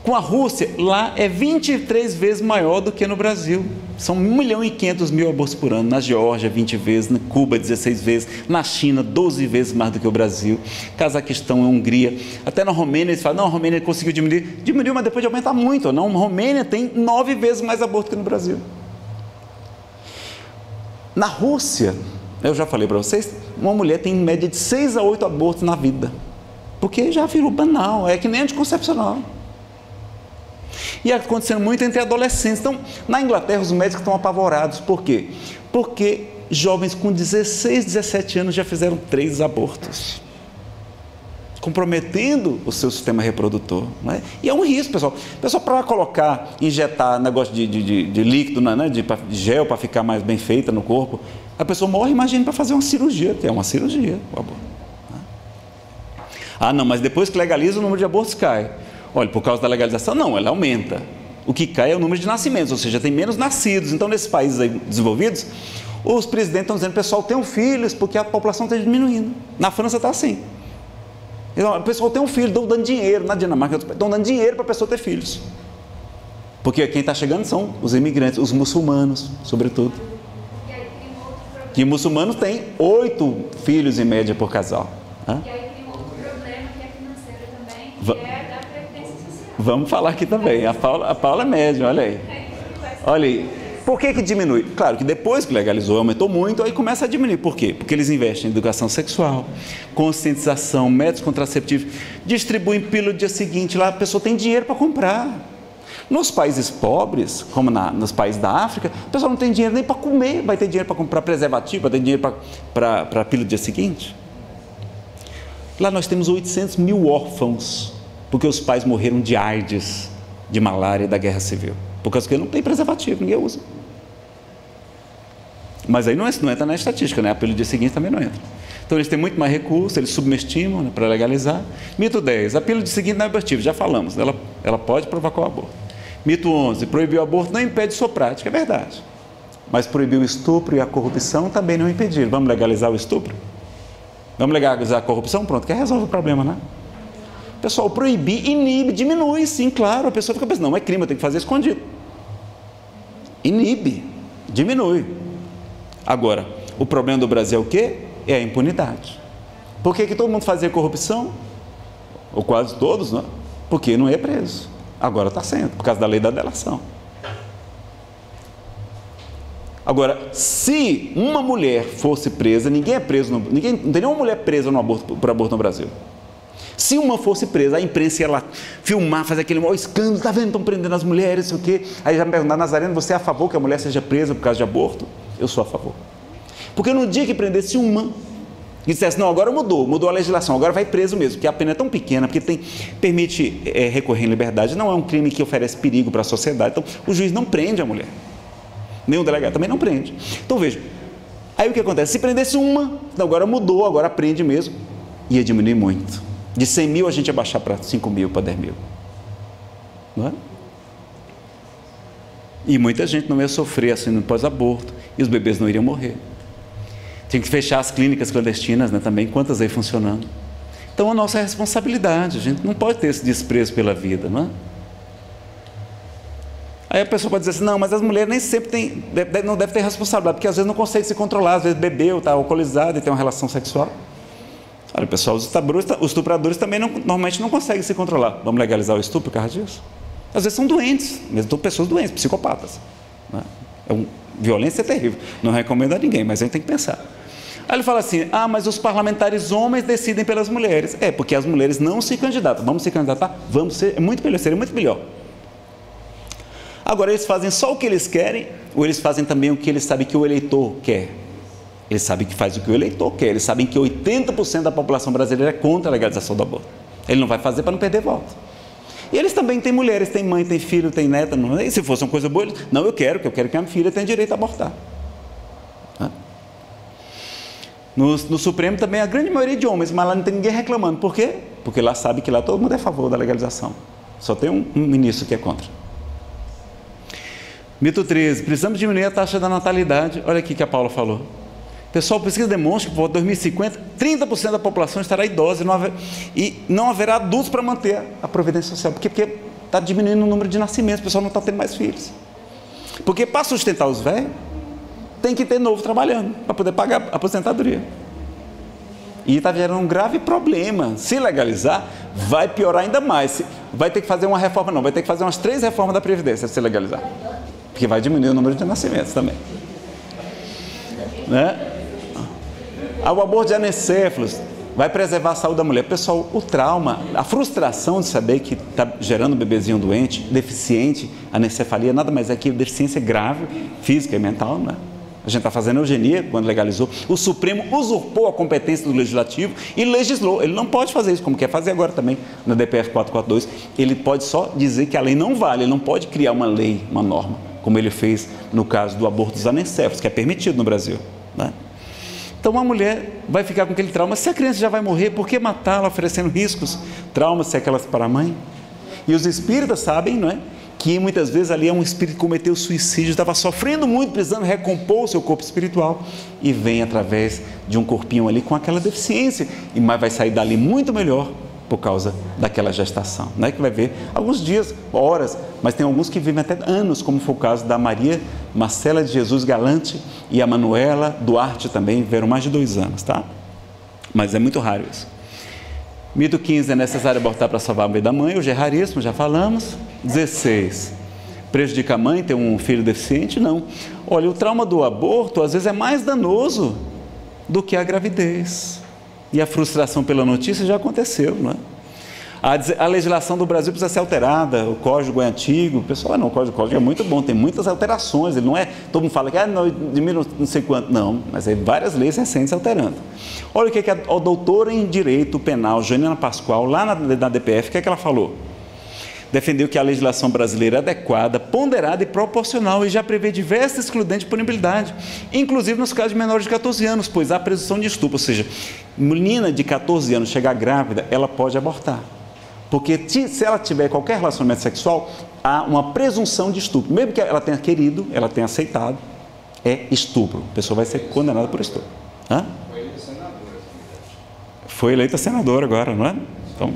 Com a Rússia, lá é 23 vezes maior do que no Brasil. São 1.500.000 abortos por ano. Na Geórgia, 20 vezes. Na Cuba, 16 vezes. Na China, 12 vezes mais do que o Brasil. Cazaquistão, Hungria. Até na Romênia, eles falam, não, a Romênia conseguiu diminuir. Diminuiu, mas depois de aumentar muito. Não, a Romênia tem 9 vezes mais aborto que no Brasil. Na Rússia, eu já falei para vocês, uma mulher tem em média de 6 a 8 abortos na vida. Porque já virou banal. É que nem anticoncepcional. E acontecendo muito entre adolescentes. Então, na Inglaterra, os médicos estão apavorados. Por quê? Porque jovens com 16, 17 anos já fizeram 3 abortos, comprometendo o seu sistema reprodutor. Não é? E é um risco, pessoal. Pessoal, para colocar, injetar negócio de líquido, né, de gel para ficar mais bem feita no corpo, a pessoa morre, imagina, para fazer uma cirurgia, que é uma cirurgia, o aborto. Ah, não, mas depois que legaliza, o número de abortos cai. Olha, por causa da legalização, não, ela aumenta. O que cai é o número de nascimentos, ou seja, tem menos nascidos. Então, nesses países aí desenvolvidos, os presidentes estão dizendo, pessoal, tenham filhos, porque a população está diminuindo. Na França está assim. Então, o pessoal tem um filho, estão dando dinheiro. Na Dinamarca, estão dando dinheiro para a pessoa ter filhos. Porque quem está chegando são os imigrantes, os muçulmanos, sobretudo. Que muçulmanos têm 8 filhos em média por casal. Hã? E aí tem outro problema que é financeiro também, que é da previdência social. Vamos falar aqui também. A Paula é médium, olha aí. Olha aí. Por que diminui? Claro que depois que legalizou, aumentou muito, aí começa a diminuir. Por quê? Porque eles investem em educação sexual, conscientização, métodos contraceptivos, distribuem pílula no dia seguinte, lá a pessoa tem dinheiro para comprar. Nos países pobres, como nos países da África, a pessoa não tem dinheiro nem para comer, vai ter dinheiro para comprar preservativo, vai ter dinheiro para a pílula do dia seguinte. Lá nós temos 800 mil órfãos, porque os pais morreram de AIDS, de malária e da guerra civil. Por causa que não tem preservativo, ninguém usa. Mas aí não entra na estatística, né? A pílula do dia seguinte também não entra. Então eles têm muito mais recursos, eles subestimam, né, para legalizar. Mito 10, a pílula do dia seguinte não é abortiva, já falamos, ela pode provocar o aborto. Mito 11, proibir o aborto não impede sua prática, é verdade. Mas proibir o estupro e a corrupção também não impedir. Vamos legalizar o estupro? Vamos legalizar a corrupção? Pronto, que resolve o problema, né? Pessoal, proibir inibe, diminui, sim, claro. A pessoa fica pensando, não é crime, eu tenho que fazer escondido. Inibe, diminui. Agora, o problema do Brasil é o quê? É a impunidade. Por que todo mundo fazia corrupção? Ou quase todos, não? Porque não é preso. Agora está sendo, por causa da lei da delação. Agora, se uma mulher fosse presa, ninguém é preso, não tem nenhuma mulher presa por aborto no Brasil. Se uma fosse presa, a imprensa ia lá filmar, fazer aquele maior escândalo, está vendo, estão prendendo as mulheres, sei o quê. Aí já me perguntaram, Nazareno, você é a favor que a mulher seja presa por causa de aborto? Eu sou a favor. Porque no dia que prendesse uma, e dissesse, não, agora mudou a legislação, agora vai preso mesmo, porque a pena é tão pequena, porque permite recorrer em liberdade, não é um crime que oferece perigo para a sociedade, então o juiz não prende a mulher. Nem o delegado também não prende. Então veja, aí o que acontece? Se prendesse uma, então agora mudou, agora prende mesmo, ia diminuir muito. De 100 mil a gente ia baixar para 5 mil, para 10 mil. Não é? E muita gente não ia sofrer assim no pós-aborto, e os bebês não iriam morrer. Tinha que fechar as clínicas clandestinas, né, também, quantas aí funcionando. Então a nossa responsabilidade, a gente não pode ter esse desprezo pela vida, não é? Aí a pessoa pode dizer assim, não, mas as mulheres nem sempre não devem ter responsabilidade, porque às vezes não consegue se controlar, às vezes bebeu, está alcoolizado e tem uma relação sexual. Olha, pessoal, os estupradores também normalmente não conseguem se controlar. Vamos legalizar o estupro por causa disso? Às vezes são doentes, mesmo pessoas doentes, psicopatas. Né? Violência é terrível, não recomendo a ninguém, mas a gente tem que pensar. Aí ele fala assim, mas os parlamentares homens decidem pelas mulheres. Porque as mulheres não se candidatam. Vamos se candidatar? Vamos ser, é muito melhor, seria muito melhor. Agora, eles fazem só o que eles querem, ou eles fazem também o que eles sabem que o eleitor quer? Eles sabem que faz o que o eleitor quer, eles sabem que 80% da população brasileira é contra a legalização do aborto. Ele não vai fazer para não perder voto. E eles também têm mulheres, têm mãe, têm filho, têm neta. Não, e se fosse uma coisa boa, eles, não, eu quero que a minha filha tenha direito a abortar. No Supremo também a grande maioria de homens, mas lá não tem ninguém reclamando. Por quê? Porque lá sabe que lá todo mundo é a favor da legalização. Só tem um ministro que é contra. Mito 13. Precisamos diminuir a taxa da natalidade. Olha aqui que a Paula falou. Pessoal, pesquisa demonstra que por 2050, 30% da população estará idosa e não haverá adultos para manter a providência social. Porque está diminuindo o número de nascimentos, o pessoal não está tendo mais filhos. Porque para sustentar os velhos, tem que ter novo trabalhando, para poder pagar a aposentadoria. E está gerando um grave problema. Se legalizar, vai piorar ainda mais. Vai ter que fazer uma reforma, não, vai ter que fazer umas 3 reformas da Previdência se legalizar. Porque vai diminuir o número de nascimentos também. Né? O aborto de anencéfalos vai preservar a saúde da mulher. Pessoal, o trauma, a frustração de saber que está gerando um bebezinho doente, deficiente, anencefalia, nada mais é que deficiência grave, física e mental, né? A gente está fazendo eugenia quando legalizou. O Supremo usurpou a competência do Legislativo e legislou. Ele não pode fazer isso, como quer fazer agora também na DPF 442. Ele pode só dizer que a lei não vale, ele não pode criar uma lei, uma norma, como ele fez no caso do aborto dos anencéfalos, que é permitido no Brasil, né? Então a mulher vai ficar com aquele trauma. Se a criança já vai morrer, por que matá-la oferecendo riscos, traumas, sequelas para a mãe? E os espíritas sabem, não é? Que muitas vezes ali é um espírito que cometeu suicídio, estava sofrendo muito, precisando recompor o seu corpo espiritual e vem através de um corpinho ali com aquela deficiência, mas vai sair dali muito melhor por causa daquela gestação, não é que vai ver alguns dias, horas, mas tem alguns que vivem até anos, como foi o caso da Maria Marcela de Jesus Galante e a Manuela Duarte também, viveram mais de 2 anos, tá? Mas é muito raro isso. Mito 15, é necessário abortar para salvar a vida da mãe, hoje é raríssimo, já falamos. 16, prejudica a mãe ter um filho deficiente? Não. Olha, o trauma do aborto às vezes é mais danoso do que a gravidez. E a frustração pela notícia já aconteceu, não é? A legislação do Brasil precisa ser alterada, o código é antigo, o pessoal, não, o código é muito bom, tem muitas alterações, ele não é, todo mundo fala que de não sei quanto, não, mas é várias leis recentes alterando. Olha o que a doutora em Direito Penal, Janina Pascoal, lá na DPF, o que é que ela falou? Defendeu que a legislação brasileira é adequada, ponderada e proporcional e já prevê diversas excludentes de punibilidade, inclusive nos casos de menores de 14 anos, pois há presunção de estupro, ou seja, menina de 14 anos chegar grávida, ela pode abortar. Porque se ela tiver qualquer relacionamento sexual, há uma presunção de estupro. Mesmo que ela tenha querido, ela tenha aceitado, é estupro. A pessoa vai ser condenada por estupro. Hã? Foi eleita senadora agora, não é? Então,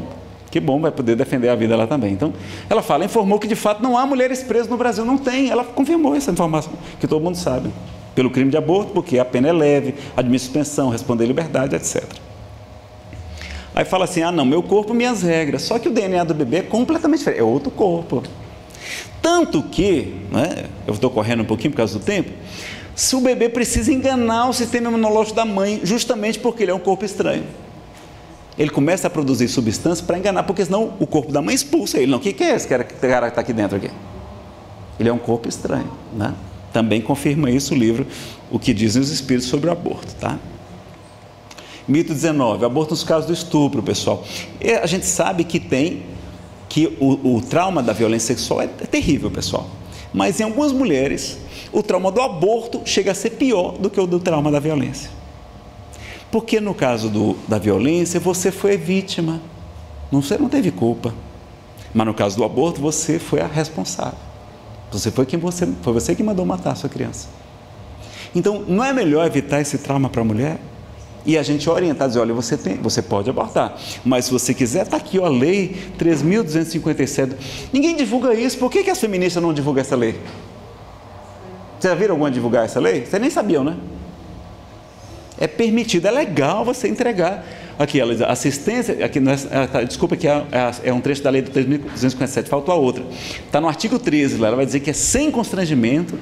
que bom, vai poder defender a vida lá também. Então, ela fala, informou que de fato não há mulheres presas no Brasil. Não tem. Ela confirmou essa informação, que todo mundo sabe. Pelo crime de aborto, porque a pena é leve, admite suspensão, responder liberdade, etc. Aí fala assim, não, meu corpo, minhas regras. Só que o DNA do bebê é completamente diferente, é outro corpo. Tanto que, né, eu estou correndo um pouquinho por causa do tempo, se o bebê precisa enganar o sistema imunológico da mãe, justamente porque ele é um corpo estranho. Ele começa a produzir substâncias para enganar, porque senão o corpo da mãe expulsa ele. Não, o que é esse cara que está aqui dentro? Aqui? Ele é um corpo estranho, né? Também confirma isso o livro, o que dizem os espíritos sobre o aborto, tá? Mito 19, aborto nos casos do estupro, pessoal. E a gente sabe que o trauma da violência sexual é terrível, pessoal. Mas em algumas mulheres, o trauma do aborto chega a ser pior do que o do trauma da violência. Porque no caso da violência, você foi vítima, você não teve culpa. Mas no caso do aborto, você foi a responsável. Foi você que mandou matar a sua criança. Então, não é melhor evitar esse trauma para a mulher? E a gente orientar, dizer, olha, você pode abortar, mas se você quiser, está aqui a lei 3.257. Ninguém divulga isso, por que as feministas não divulgam essa lei? Vocês já viram alguma divulgar essa lei? Vocês nem sabiam, né? É permitido, é legal você entregar. Aqui, ela diz, assistência, aqui, desculpa que é um trecho da lei do 3.257, faltou a outra. Está no artigo 13, lá, ela vai dizer que é sem constrangimento,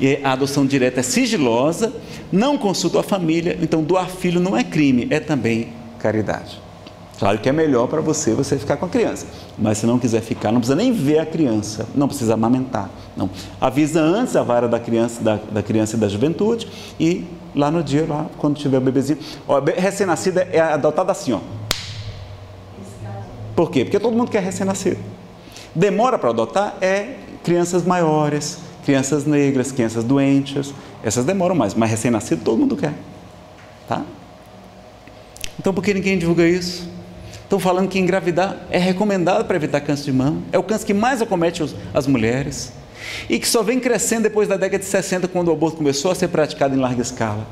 e a adoção direta é sigilosa, não consulta a família, então doar filho não é crime, é também caridade. Claro que é melhor para você ficar com a criança, mas se não quiser ficar, não precisa nem ver a criança, não precisa amamentar, não. Avisa antes a vara da criança e da juventude, e lá no dia, lá, quando tiver o bebezinho, recém-nascida é adotada assim, ó. Por quê? Porque todo mundo quer recém-nascido. Demora para adotar crianças maiores, crianças negras, crianças doentes, essas demoram mais, mas recém-nascido todo mundo quer, tá? Então por que ninguém divulga isso? Estão falando que engravidar é recomendado para evitar câncer de mama, é o câncer que mais acomete as mulheres, e que só vem crescendo depois da década de 60, quando o aborto começou a ser praticado em larga escala.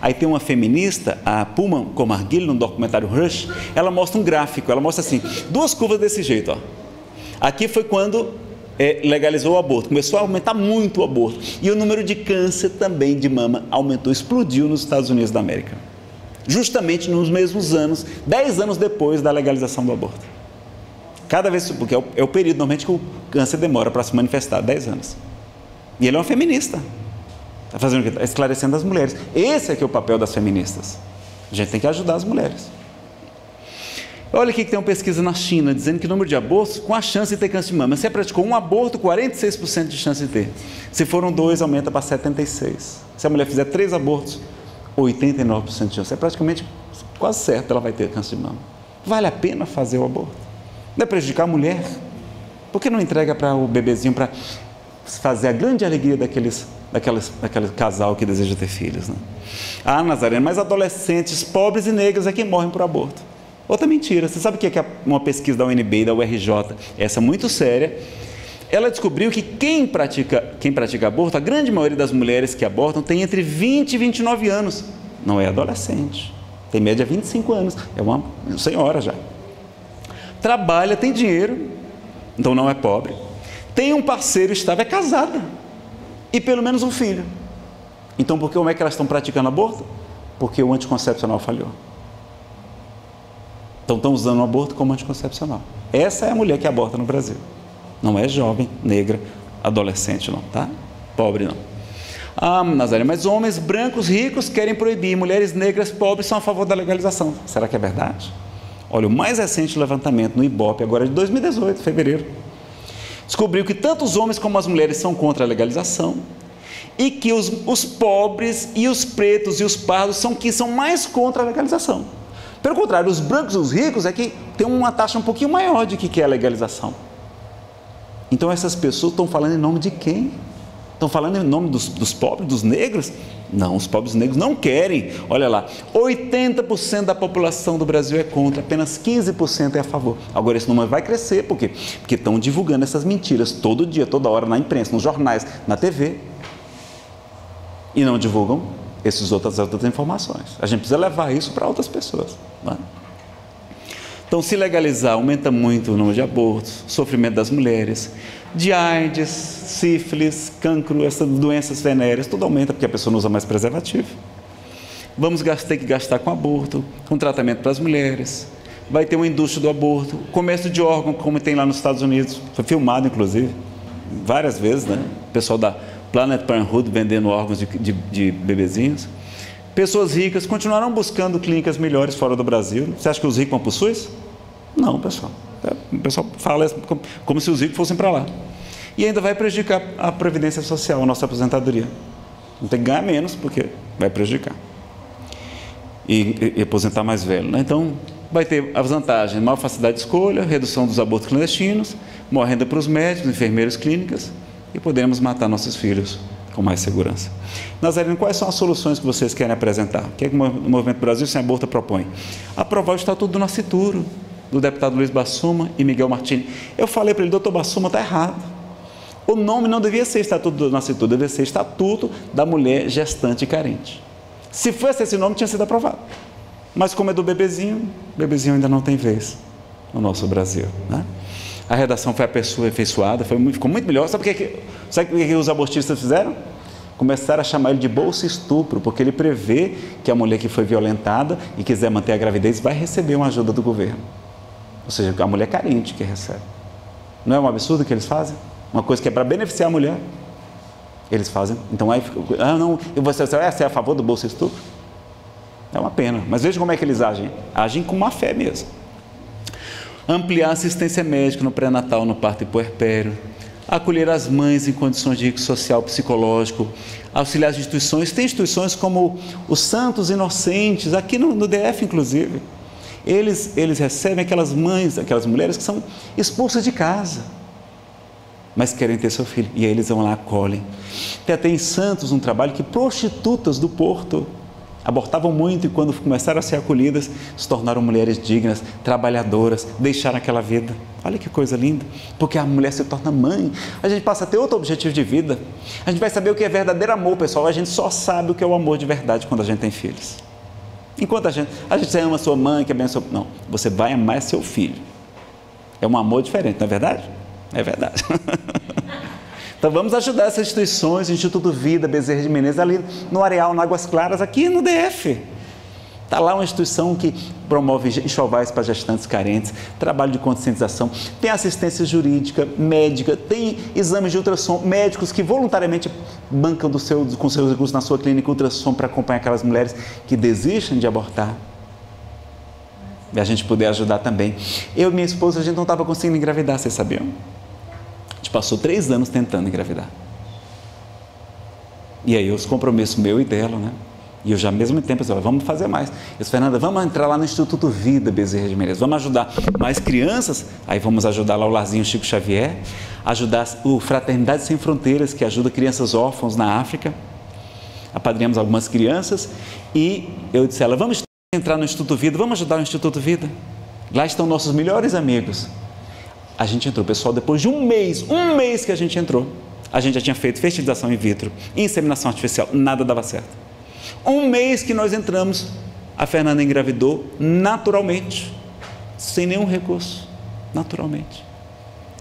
Aí tem uma feminista, a Puma Comargil, no documentário Rush, ela mostra um gráfico, ela mostra assim, duas curvas desse jeito, ó. Aqui foi quando legalizou o aborto, começou a aumentar muito o aborto, e o número de câncer também de mama aumentou, explodiu nos Estados Unidos da América. Justamente nos mesmos anos, 10 anos depois da legalização do aborto. Cada vez, porque é o período normalmente que o câncer demora para se manifestar, 10 anos. E ele é uma feminista. Está fazendo o quê? Está esclarecendo as mulheres. Esse é que é o papel das feministas. A gente tem que ajudar as mulheres. Olha aqui que tem uma pesquisa na China, dizendo que o número de abortos, com a chance de ter câncer de mama, se praticou um aborto, 46% de chance de ter. Se foram 2, aumenta para 76%. Se a mulher fizer 3 abortos, 89% de chance. É praticamente quase certo ela vai ter câncer de mama. Vale a pena fazer o aborto? Não é prejudicar a mulher? Por que não entrega para o bebezinho para fazer a grande alegria daquele casal que deseja ter filhos, né? Ah, Nazarena, mas adolescentes pobres e negros é que morrem por aborto. Outra mentira. Você sabe o que é uma pesquisa da UNB e da URJ, essa muito séria? Ela descobriu que quem pratica aborto, a grande maioria das mulheres que abortam tem entre 20 e 29 anos. Não é adolescente. Tem média 25 anos. É uma senhora já. Trabalha, tem dinheiro, então não é pobre. Tem um parceiro estável, é casada. E pelo menos um filho. Então como é que elas estão praticando aborto? Porque o anticoncepcional falhou. Então estão usando o aborto como anticoncepcional. Essa é a mulher que aborta no Brasil. Não é jovem, negra, adolescente não, tá? Pobre não. Ah, Nazaré, mas homens brancos ricos querem proibir, mulheres negras pobres são a favor da legalização. Será que é verdade? Olha, o mais recente levantamento no IBOPE, agora é de 2018, fevereiro, descobriu que tanto os homens como as mulheres são contra a legalização e que os pobres e os pretos e os pardos são que são mais contra a legalização. Pelo contrário, os brancos e os ricos é que tem uma taxa um pouquinho maior de que é a legalização. Então essas pessoas estão falando em nome de quem? Estão falando em nome dos pobres, dos negros? Não, os pobres negros não querem. Olha lá, 80% da população do Brasil é contra, apenas 15% é a favor. Agora esse número vai crescer, por quê? Porque estão divulgando essas mentiras todo dia, toda hora, na imprensa, nos jornais, na TV. E não divulgam essas outras informações. A gente precisa levar isso para outras pessoas, não é? Então, se legalizar, aumenta muito o número de abortos, sofrimento das mulheres, de AIDS, sífilis, cancro, essas doenças venéreas, tudo aumenta porque a pessoa não usa mais preservativo. Vamos ter que gastar com aborto, com tratamento para as mulheres, vai ter uma indústria do aborto, comércio de órgãos, como tem lá nos Estados Unidos, foi filmado inclusive, várias vezes, né? O pessoal da Planet Parenthood vendendo órgãos de bebezinhos. Pessoas ricas continuarão buscando clínicas melhores fora do Brasil. Você acha que os ricos vão para o SUS? Não, pessoal. O pessoal fala como se os ricos fossem para lá. E ainda vai prejudicar a Previdência Social, a nossa aposentadoria. Não tem que ganhar menos, porque vai prejudicar. E aposentar mais velho, né? Então, vai ter as vantagens: maior facilidade de escolha, redução dos abortos clandestinos, maior renda para os médicos, enfermeiros, clínicas, e podemos matar nossos filhos com mais segurança. Nazareno, quais são as soluções que vocês querem apresentar? O que é que o Movimento Brasil Sem Aborto propõe? Aprovar o Estatuto do Nascituro, do deputado Luiz Bassuma e Miguel Martini. Eu falei para ele: doutor Bassuma, está errado. O nome não devia ser Estatuto do Nascituro, devia ser Estatuto da Mulher Gestante e Carente. Se fosse esse nome, tinha sido aprovado. Mas como é do bebezinho, o bebezinho ainda não tem vez no nosso Brasil, né? A redação foi aperfeiçoada, ficou muito melhor. Sabe o que os abortistas fizeram? Começaram a chamar ele de bolsa estupro, porque ele prevê que a mulher que foi violentada e quiser manter a gravidez vai receber uma ajuda do governo. Ou seja, a mulher carente que recebe. Não é um absurdo que eles fazem? Uma coisa que é para beneficiar a mulher, eles fazem. Então aí, não, e você é a favor do bolsa estupro? É uma pena, mas veja como é que eles agem. Agem com má fé mesmo. ampliar a assistência médica no pré-natal, no parto e puerpério, acolher as mães em condições de risco social psicológico, auxiliar as instituições. Tem instituições como os Santos Inocentes, aqui no DF inclusive. Eles recebem aquelas mães, aquelas mulheres que são expulsas de casa, mas querem ter seu filho, e aí eles vão lá, acolhem. Tem até em Santos um trabalho que prostitutas do Porto abortavam muito e quando começaram a ser acolhidas, se tornaram mulheres dignas, trabalhadoras, deixaram aquela vida. Olha que coisa linda, porque a mulher se torna mãe, a gente passa a ter outro objetivo de vida, a gente vai saber o que é verdadeiro amor, pessoal, a gente só sabe o que é o amor de verdade quando a gente tem filhos. Enquanto a gente ama sua mãe, que abençoa, não, você vai amar seu filho, é um amor diferente, não é verdade? É verdade. Então vamos ajudar essas instituições, Instituto Vida, Bezerra de Menezes, ali no Areal, no Águas Claras, aqui no DF. Está lá uma instituição que promove enxovais para gestantes carentes, trabalho de conscientização, tem assistência jurídica, médica, tem exames de ultrassom, médicos que voluntariamente bancam com seus recursos na sua clínica ultrassom para acompanhar aquelas mulheres que desistem de abortar. E a gente poder ajudar também. Eu e minha esposa, a gente não estava conseguindo engravidar, vocês sabiam? A gente passou 3 anos tentando engravidar. E aí os compromissos meu e dela, né? E eu já ao mesmo tempo, eu vamos fazer mais. Eu disse, Fernanda, vamos entrar lá no Instituto Vida, Bezerra de Menezes, vamos ajudar mais crianças, aí vamos ajudar lá o Larzinho Chico Xavier, ajudar o Fraternidade Sem Fronteiras, que ajuda crianças órfãos na África, apadrinhamos algumas crianças, e eu disse a ela, vamos entrar no Instituto Vida, vamos ajudar o Instituto Vida, lá estão nossos melhores amigos. A gente entrou, pessoal, depois de um mês que a gente entrou, a gente já tinha feito fertilização in vitro, inseminação artificial, nada dava certo. Um mês que nós entramos, a Fernanda engravidou naturalmente, sem nenhum recurso, naturalmente.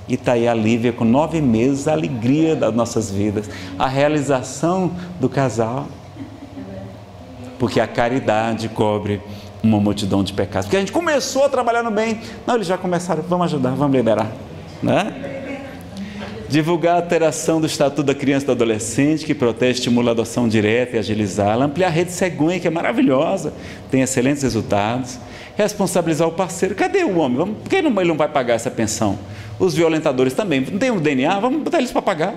E está aí a Lívia com 9 meses, a alegria das nossas vidas, a realização do casal, porque a caridade cobre uma multidão de pecados. Porque a gente começou a trabalhar no bem, não, eles já começaram, vamos ajudar, vamos liberar, né? Divulgar a alteração do Estatuto da Criança e do Adolescente, que protege, estimula a adoção direta e agilizá-la. Ampliar a rede Cegonha, que é maravilhosa, tem excelentes resultados. Responsabilizar o parceiro. Cadê o homem? Por que ele não vai pagar essa pensão? Os violentadores também. Não tem um DNA? Vamos botar eles para pagar.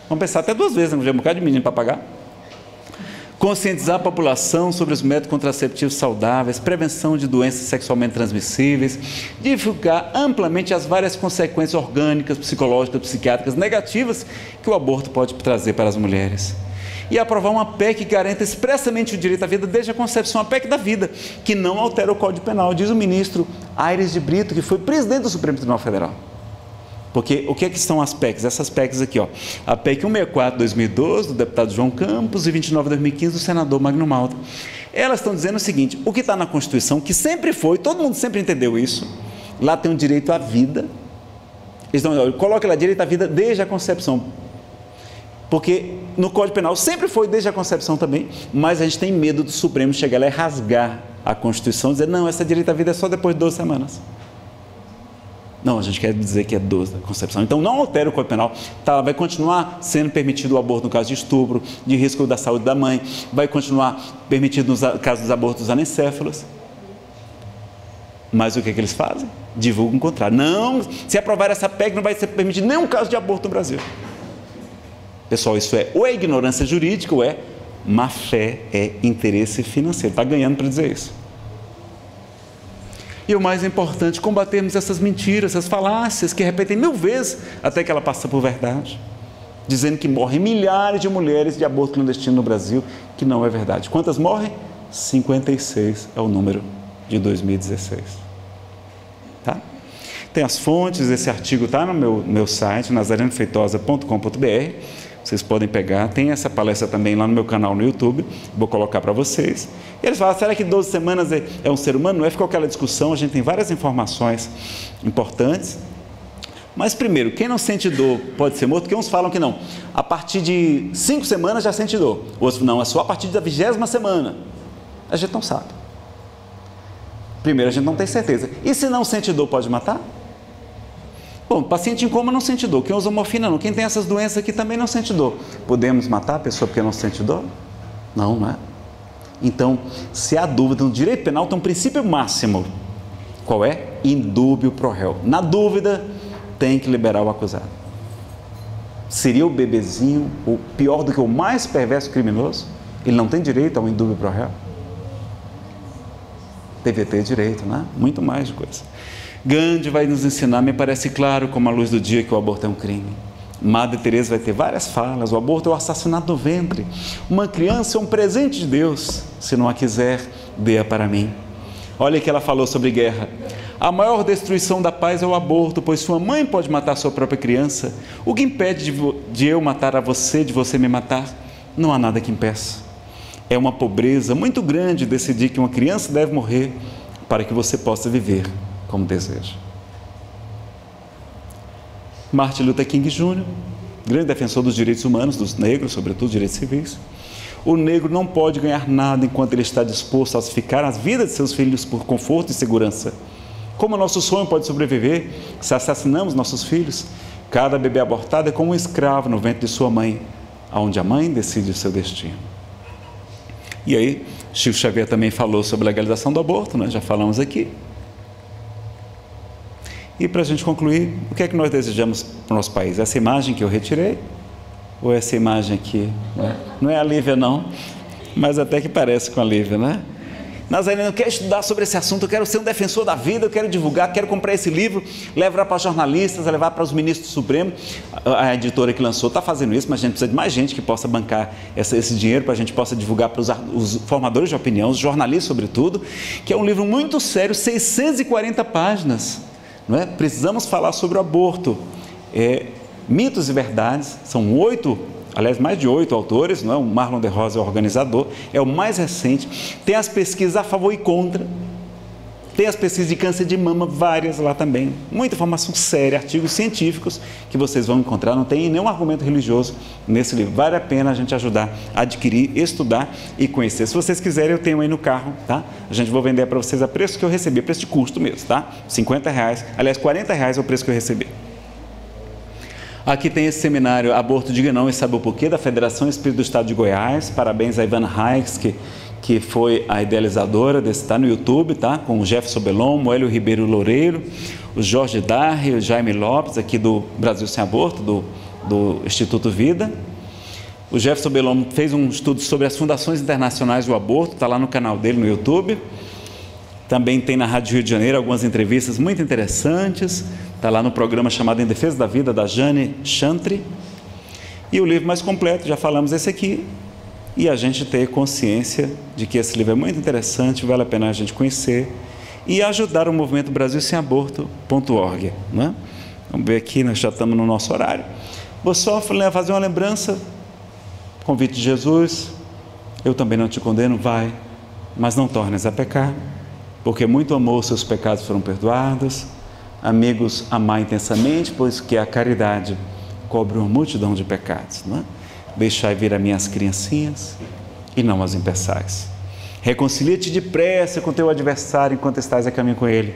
Vamos pensar até 2 vezes, não tem um bocado de menino para pagar. Conscientizar a população sobre os métodos contraceptivos saudáveis, prevenção de doenças sexualmente transmissíveis, divulgar amplamente as várias consequências orgânicas, psicológicas, psiquiátricas negativas que o aborto pode trazer para as mulheres. E aprovar uma PEC que garanta expressamente o direito à vida desde a concepção, a PEC da vida, que não altera o Código Penal, diz o ministro Aires de Brito, que foi presidente do Supremo Tribunal Federal. Porque o que é que são as PECs? Essas PECs aqui, ó. A PEC 164 de 2012, do deputado João Campos, e 29 de 2015, do senador Magno Malta. Elas estão dizendo o seguinte, o que está na Constituição, que sempre foi, todo mundo sempre entendeu isso, lá tem o direito à vida, eles dão, coloca lá direito à vida desde a concepção, porque no Código Penal sempre foi desde a concepção também, mas a gente tem medo do Supremo chegar lá e rasgar a Constituição e dizer, não, essa direito à vida é só depois de 12 semanas. Não, a gente quer dizer que é 12 da concepção. Então, não altera o Código Penal. Tá, vai continuar sendo permitido o aborto no caso de estupro, de risco da saúde da mãe, vai continuar permitido no caso dos abortos anencéfalos. Mas o que é que eles fazem? Divulgam o contrário. Não, se aprovar essa PEC, não vai ser permitido nenhum caso de aborto no Brasil. Pessoal, isso ou é ignorância jurídica ou é má fé, é interesse financeiro. Está ganhando para dizer isso. E o mais importante, combatermos essas mentiras, essas falácias que repetem 1000 vezes até que ela passa por verdade, dizendo que morrem milhares de mulheres de aborto clandestino no Brasil, que não é verdade. Quantas morrem? 56 é o número de 2016. Tá? Tem as fontes, esse artigo está no meu site, nazarenofeitosa.com.br, vocês podem pegar, tem essa palestra também lá no meu canal no YouTube, vou colocar para vocês. E eles falam, será que 12 semanas é um ser humano? Não é? Ficou aquela discussão, a gente tem várias informações importantes. Mas primeiro, quem não sente dor pode ser morto, porque uns falam que não, a partir de 5 semanas já sente dor, outros não, é só a partir da 20ª semana. A gente não sabe. Primeiro, a gente não tem certeza. E se não sente dor, pode matar? Bom, paciente em coma não sente dor, quem usa morfina não, quem tem essas doenças aqui também não sente dor. Podemos matar a pessoa porque não sente dor? Não, não é? Então, se há dúvida, no direito penal tem um princípio máximo. Qual é? indúbio pro réu. Na dúvida, tem que liberar o acusado. Seria o bebezinho o pior do que o mais perverso criminoso? Ele não tem direito ao indúbio pro réu? Deve ter direito, né? Muito mais de coisa. Gandhi vai nos ensinar, me parece claro como a luz do dia, que o aborto é um crime. Madre Teresa vai ter várias falas. O aborto é o assassinato do ventre. Uma criança é um presente de Deus. Se não a quiser, dê-a para mim. Olha o que ela falou sobre guerra. A maior destruição da paz é o aborto, pois sua mãe pode matar sua própria criança. O que impede de eu matar a você, de você me matar? Não há nada que impeça. É uma pobreza muito grande decidir que uma criança deve morrer para que você possa viver como deseja. Martin Luther King Jr., grande defensor dos direitos humanos, dos negros, sobretudo direitos civis. O negro não pode ganhar nada enquanto ele está disposto a sacrificar as vidas de seus filhos por conforto e segurança. Como nosso sonho pode sobreviver se assassinamos nossos filhos? Cada bebê abortado é como um escravo no ventre de sua mãe, onde a mãe decide o seu destino. E aí, Chico Xavier também falou sobre a legalização do aborto, né? Já falamos aqui. E para a gente concluir, o que é que nós desejamos para o nosso país? Essa imagem que eu retirei? Ou essa imagem aqui? Né? Não é a Lívia não, mas até que parece com a Lívia, né? Nazareno, eu quero estudar sobre esse assunto, eu quero ser um defensor da vida, eu quero divulgar, quero comprar esse livro, levar para jornalistas, levar para os ministros do Supremo. A editora que lançou está fazendo isso, mas a gente precisa de mais gente que possa bancar esse dinheiro para a gente possa divulgar para os formadores de opinião, os jornalistas sobretudo, que é um livro muito sério, 640 páginas. Não é? Precisamos falar sobre o aborto. Mitos e verdades, são 8, aliás, mais de 8 autores, não é? O Marlon de Rosa é o organizador, é o mais recente. Tem as pesquisas a favor e contra, tem as pesquisas de câncer de mama, várias lá também. Muita informação séria, artigos científicos que vocês vão encontrar, não tem nenhum argumento religioso nesse livro. Vale a pena a gente ajudar a adquirir, estudar e conhecer. Se vocês quiserem, eu tenho aí no carro, tá? A gente vou vender para vocês a preço que eu recebi, preço de custo mesmo, tá? R$50, aliás, R$40 é o preço que eu recebi. Aqui tem esse seminário Aborto Diga Não e Sabe o Porquê, da Federação Espírita do Estado de Goiás. Parabéns a Ivana Reis, que foi a idealizadora desse, está no YouTube, tá? Com o Jefferson Belon, o Hélio Ribeiro Loureiro, o Jorge Darri, o Jaime Lopes, aqui do Brasil Sem Aborto, do Instituto Vida. O Jefferson Belon fez um estudo sobre as fundações internacionais do aborto, está lá no canal dele no YouTube. Também tem na Rádio Rio de Janeiro algumas entrevistas muito interessantes. Está lá no programa chamado Em Defesa da Vida, da Jane Chantry. E o livro mais completo, já falamos esse aqui. E a gente ter consciência de que esse livro é muito interessante, vale a pena a gente conhecer. E ajudar o movimento Brasil Sem Aborto.org. Né? Vamos ver aqui, nós já estamos no nosso horário. Vou só fazer uma lembrança. Convite de Jesus. Eu também não te condeno, vai. Mas não tornes a pecar. Porque muito amor, seus pecados foram perdoados. Amigos, amai intensamente, pois que a caridade cobre uma multidão de pecados. Não é? Deixai vir a minhas criancinhas e não as impeçais. Reconcilia-te depressa com teu adversário enquanto estás a caminho com ele,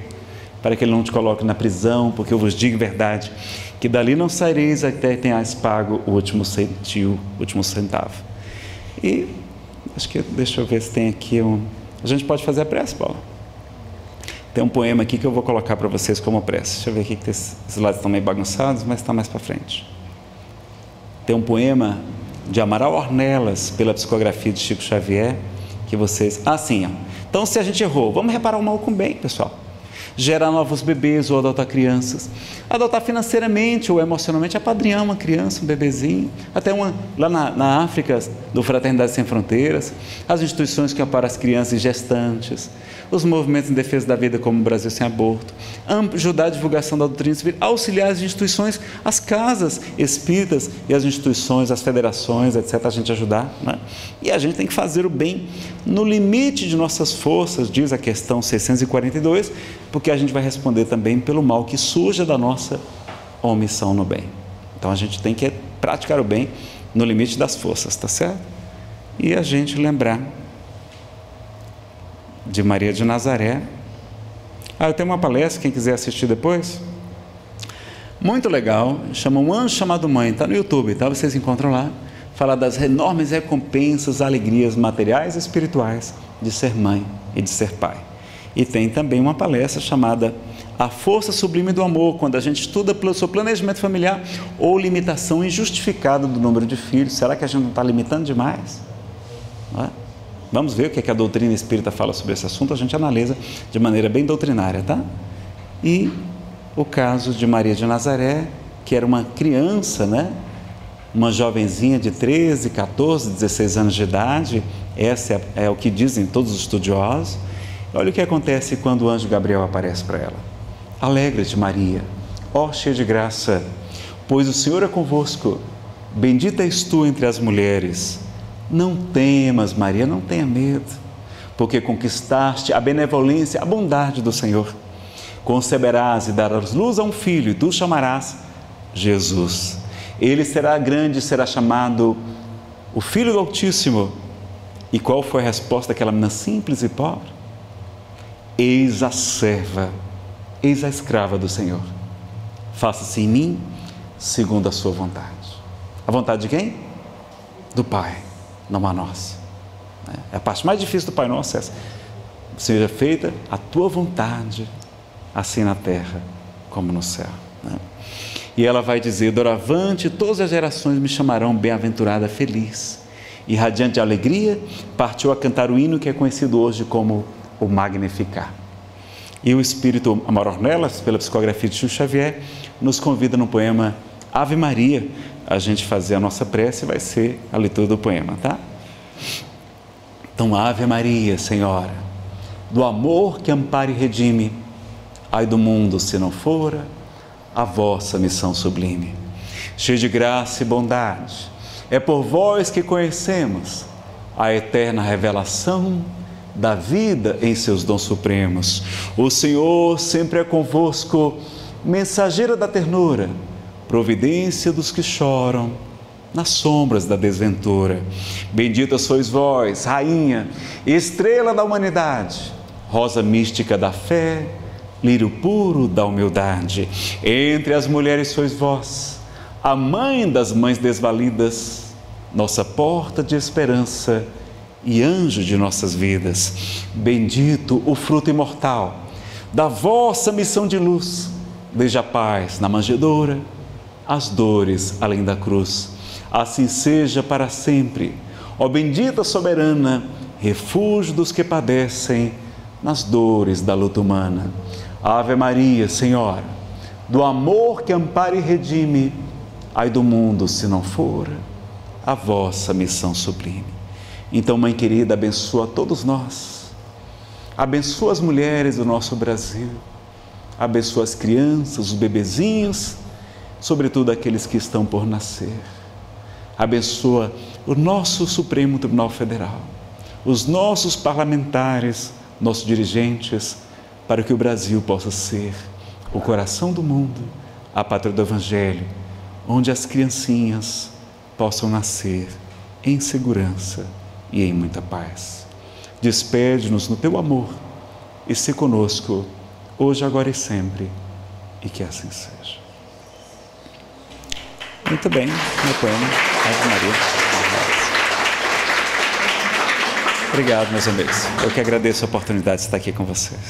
para que ele não te coloque na prisão, porque eu vos digo verdade, que dali não saireis até tenhais pago o último centavo. E acho que, deixa eu ver se tem aqui a gente pode fazer a prece, Paulo? Tem um poema aqui que eu vou colocar para vocês como prece. Deixa eu ver aqui que esses lados estão meio bagunçados, mas está mais para frente. Tem um poema de Amaral Ornelas, pela psicografia de Chico Xavier, que vocês... sim, ó. Então, se a gente errou, vamos reparar o mal com o bem, pessoal. Gerar novos bebês ou adotar crianças. Adotar financeiramente ou emocionalmente, apadrinhar uma criança, um bebezinho. Até lá na África, do Fraternidade Sem Fronteiras, as instituições que amparam as crianças e gestantes, os movimentos em defesa da vida como o Brasil Sem Aborto, ajudar a divulgação da doutrina civil, auxiliar as instituições, as casas espíritas e as instituições, as federações, etc., a gente ajudar, né? E a gente tem que fazer o bem no limite de nossas forças, diz a questão 642, porque a gente vai responder também pelo mal que surja da nossa omissão no bem. Então a gente tem que praticar o bem no limite das forças, tá certo? E a gente lembrar de Maria de Nazaré. Eu tenho uma palestra, quem quiser assistir depois, muito legal, chama Um Anjo Chamado Mãe, está no YouTube, tá? Vocês encontram lá, fala das enormes recompensas, alegrias materiais e espirituais de ser mãe e de ser pai. E tem também uma palestra chamada A Força Sublime do Amor, quando a gente estuda pelo seu planejamento familiar ou limitação injustificada do número de filhos. Será que a gente não está limitando demais? Não é? Vamos ver o que é que a doutrina espírita fala sobre esse assunto, a gente analisa de maneira bem doutrinária, tá? E o caso de Maria de Nazaré, que era uma criança, né? Uma jovenzinha de 13, 14, 16 anos de idade, essa é o que dizem todos os estudiosos. Olha o que acontece quando o anjo Gabriel aparece para ela. Alegra-te, Maria, ó cheia de graça, pois o Senhor é convosco, bendita és tu entre as mulheres. Não temas, Maria, não tenha medo, porque conquistaste a benevolência, a bondade do Senhor. Conceberás e darás luz a um filho, e tu chamarás Jesus. Ele será grande e será chamado o Filho do Altíssimo. E qual foi a resposta daquela menina simples e pobre? Eis a serva, eis a escrava do Senhor. Faça-se em mim segundo a sua vontade. A vontade de quem? Do Pai, não a nossa. É a parte mais difícil do Pai Nosso, essa. Seja feita a tua vontade, assim na terra como no céu. E ela vai dizer: doravante todas as gerações me chamarão bem-aventurada, feliz. E radiante de alegria, partiu a cantar o hino que é conhecido hoje como o Magnificar. E o Espírito Amor Ornelas, pela psicografia de Chico Xavier, nos convida no poema Ave Maria a gente fazer a nossa prece, vai ser a leitura do poema, tá? Então, Ave Maria, Senhora, do amor que ampara e redime, ai do mundo se não fora a vossa missão sublime. Cheia de graça e bondade, é por vós que conhecemos a eterna revelação da vida em seus dons supremos. O Senhor sempre é convosco, mensageira da ternura, providência dos que choram nas sombras da desventura. Bendita sois vós, Rainha, estrela da humanidade, rosa mística da fé, lírio puro da humildade. Entre as mulheres sois vós, a mãe das mães desvalidas, nossa porta de esperança e anjo de nossas vidas. Bendito o fruto imortal da vossa missão de luz, desde a paz na manjedoura, as dores além da cruz. Assim seja para sempre, ó bendita soberana, refúgio dos que padecem nas dores da luta humana. Ave Maria, Senhora, do amor que ampara e redime, ai do mundo se não for a vossa missão sublime. Então, Mãe querida, abençoa todos nós, abençoa as mulheres do nosso Brasil, abençoa as crianças, os bebezinhos, sobretudo aqueles que estão por nascer. Abençoa o nosso Supremo Tribunal Federal, os nossos parlamentares, nossos dirigentes, para que o Brasil possa ser o coração do mundo, a pátria do Evangelho, onde as criancinhas possam nascer em segurança e em muita paz. Despede-nos no teu amor e se conosco, hoje, agora e sempre, e que assim seja. Muito bem, meu poema, Ave Maria. Obrigado, meus amigos. Eu que agradeço a oportunidade de estar aqui com vocês.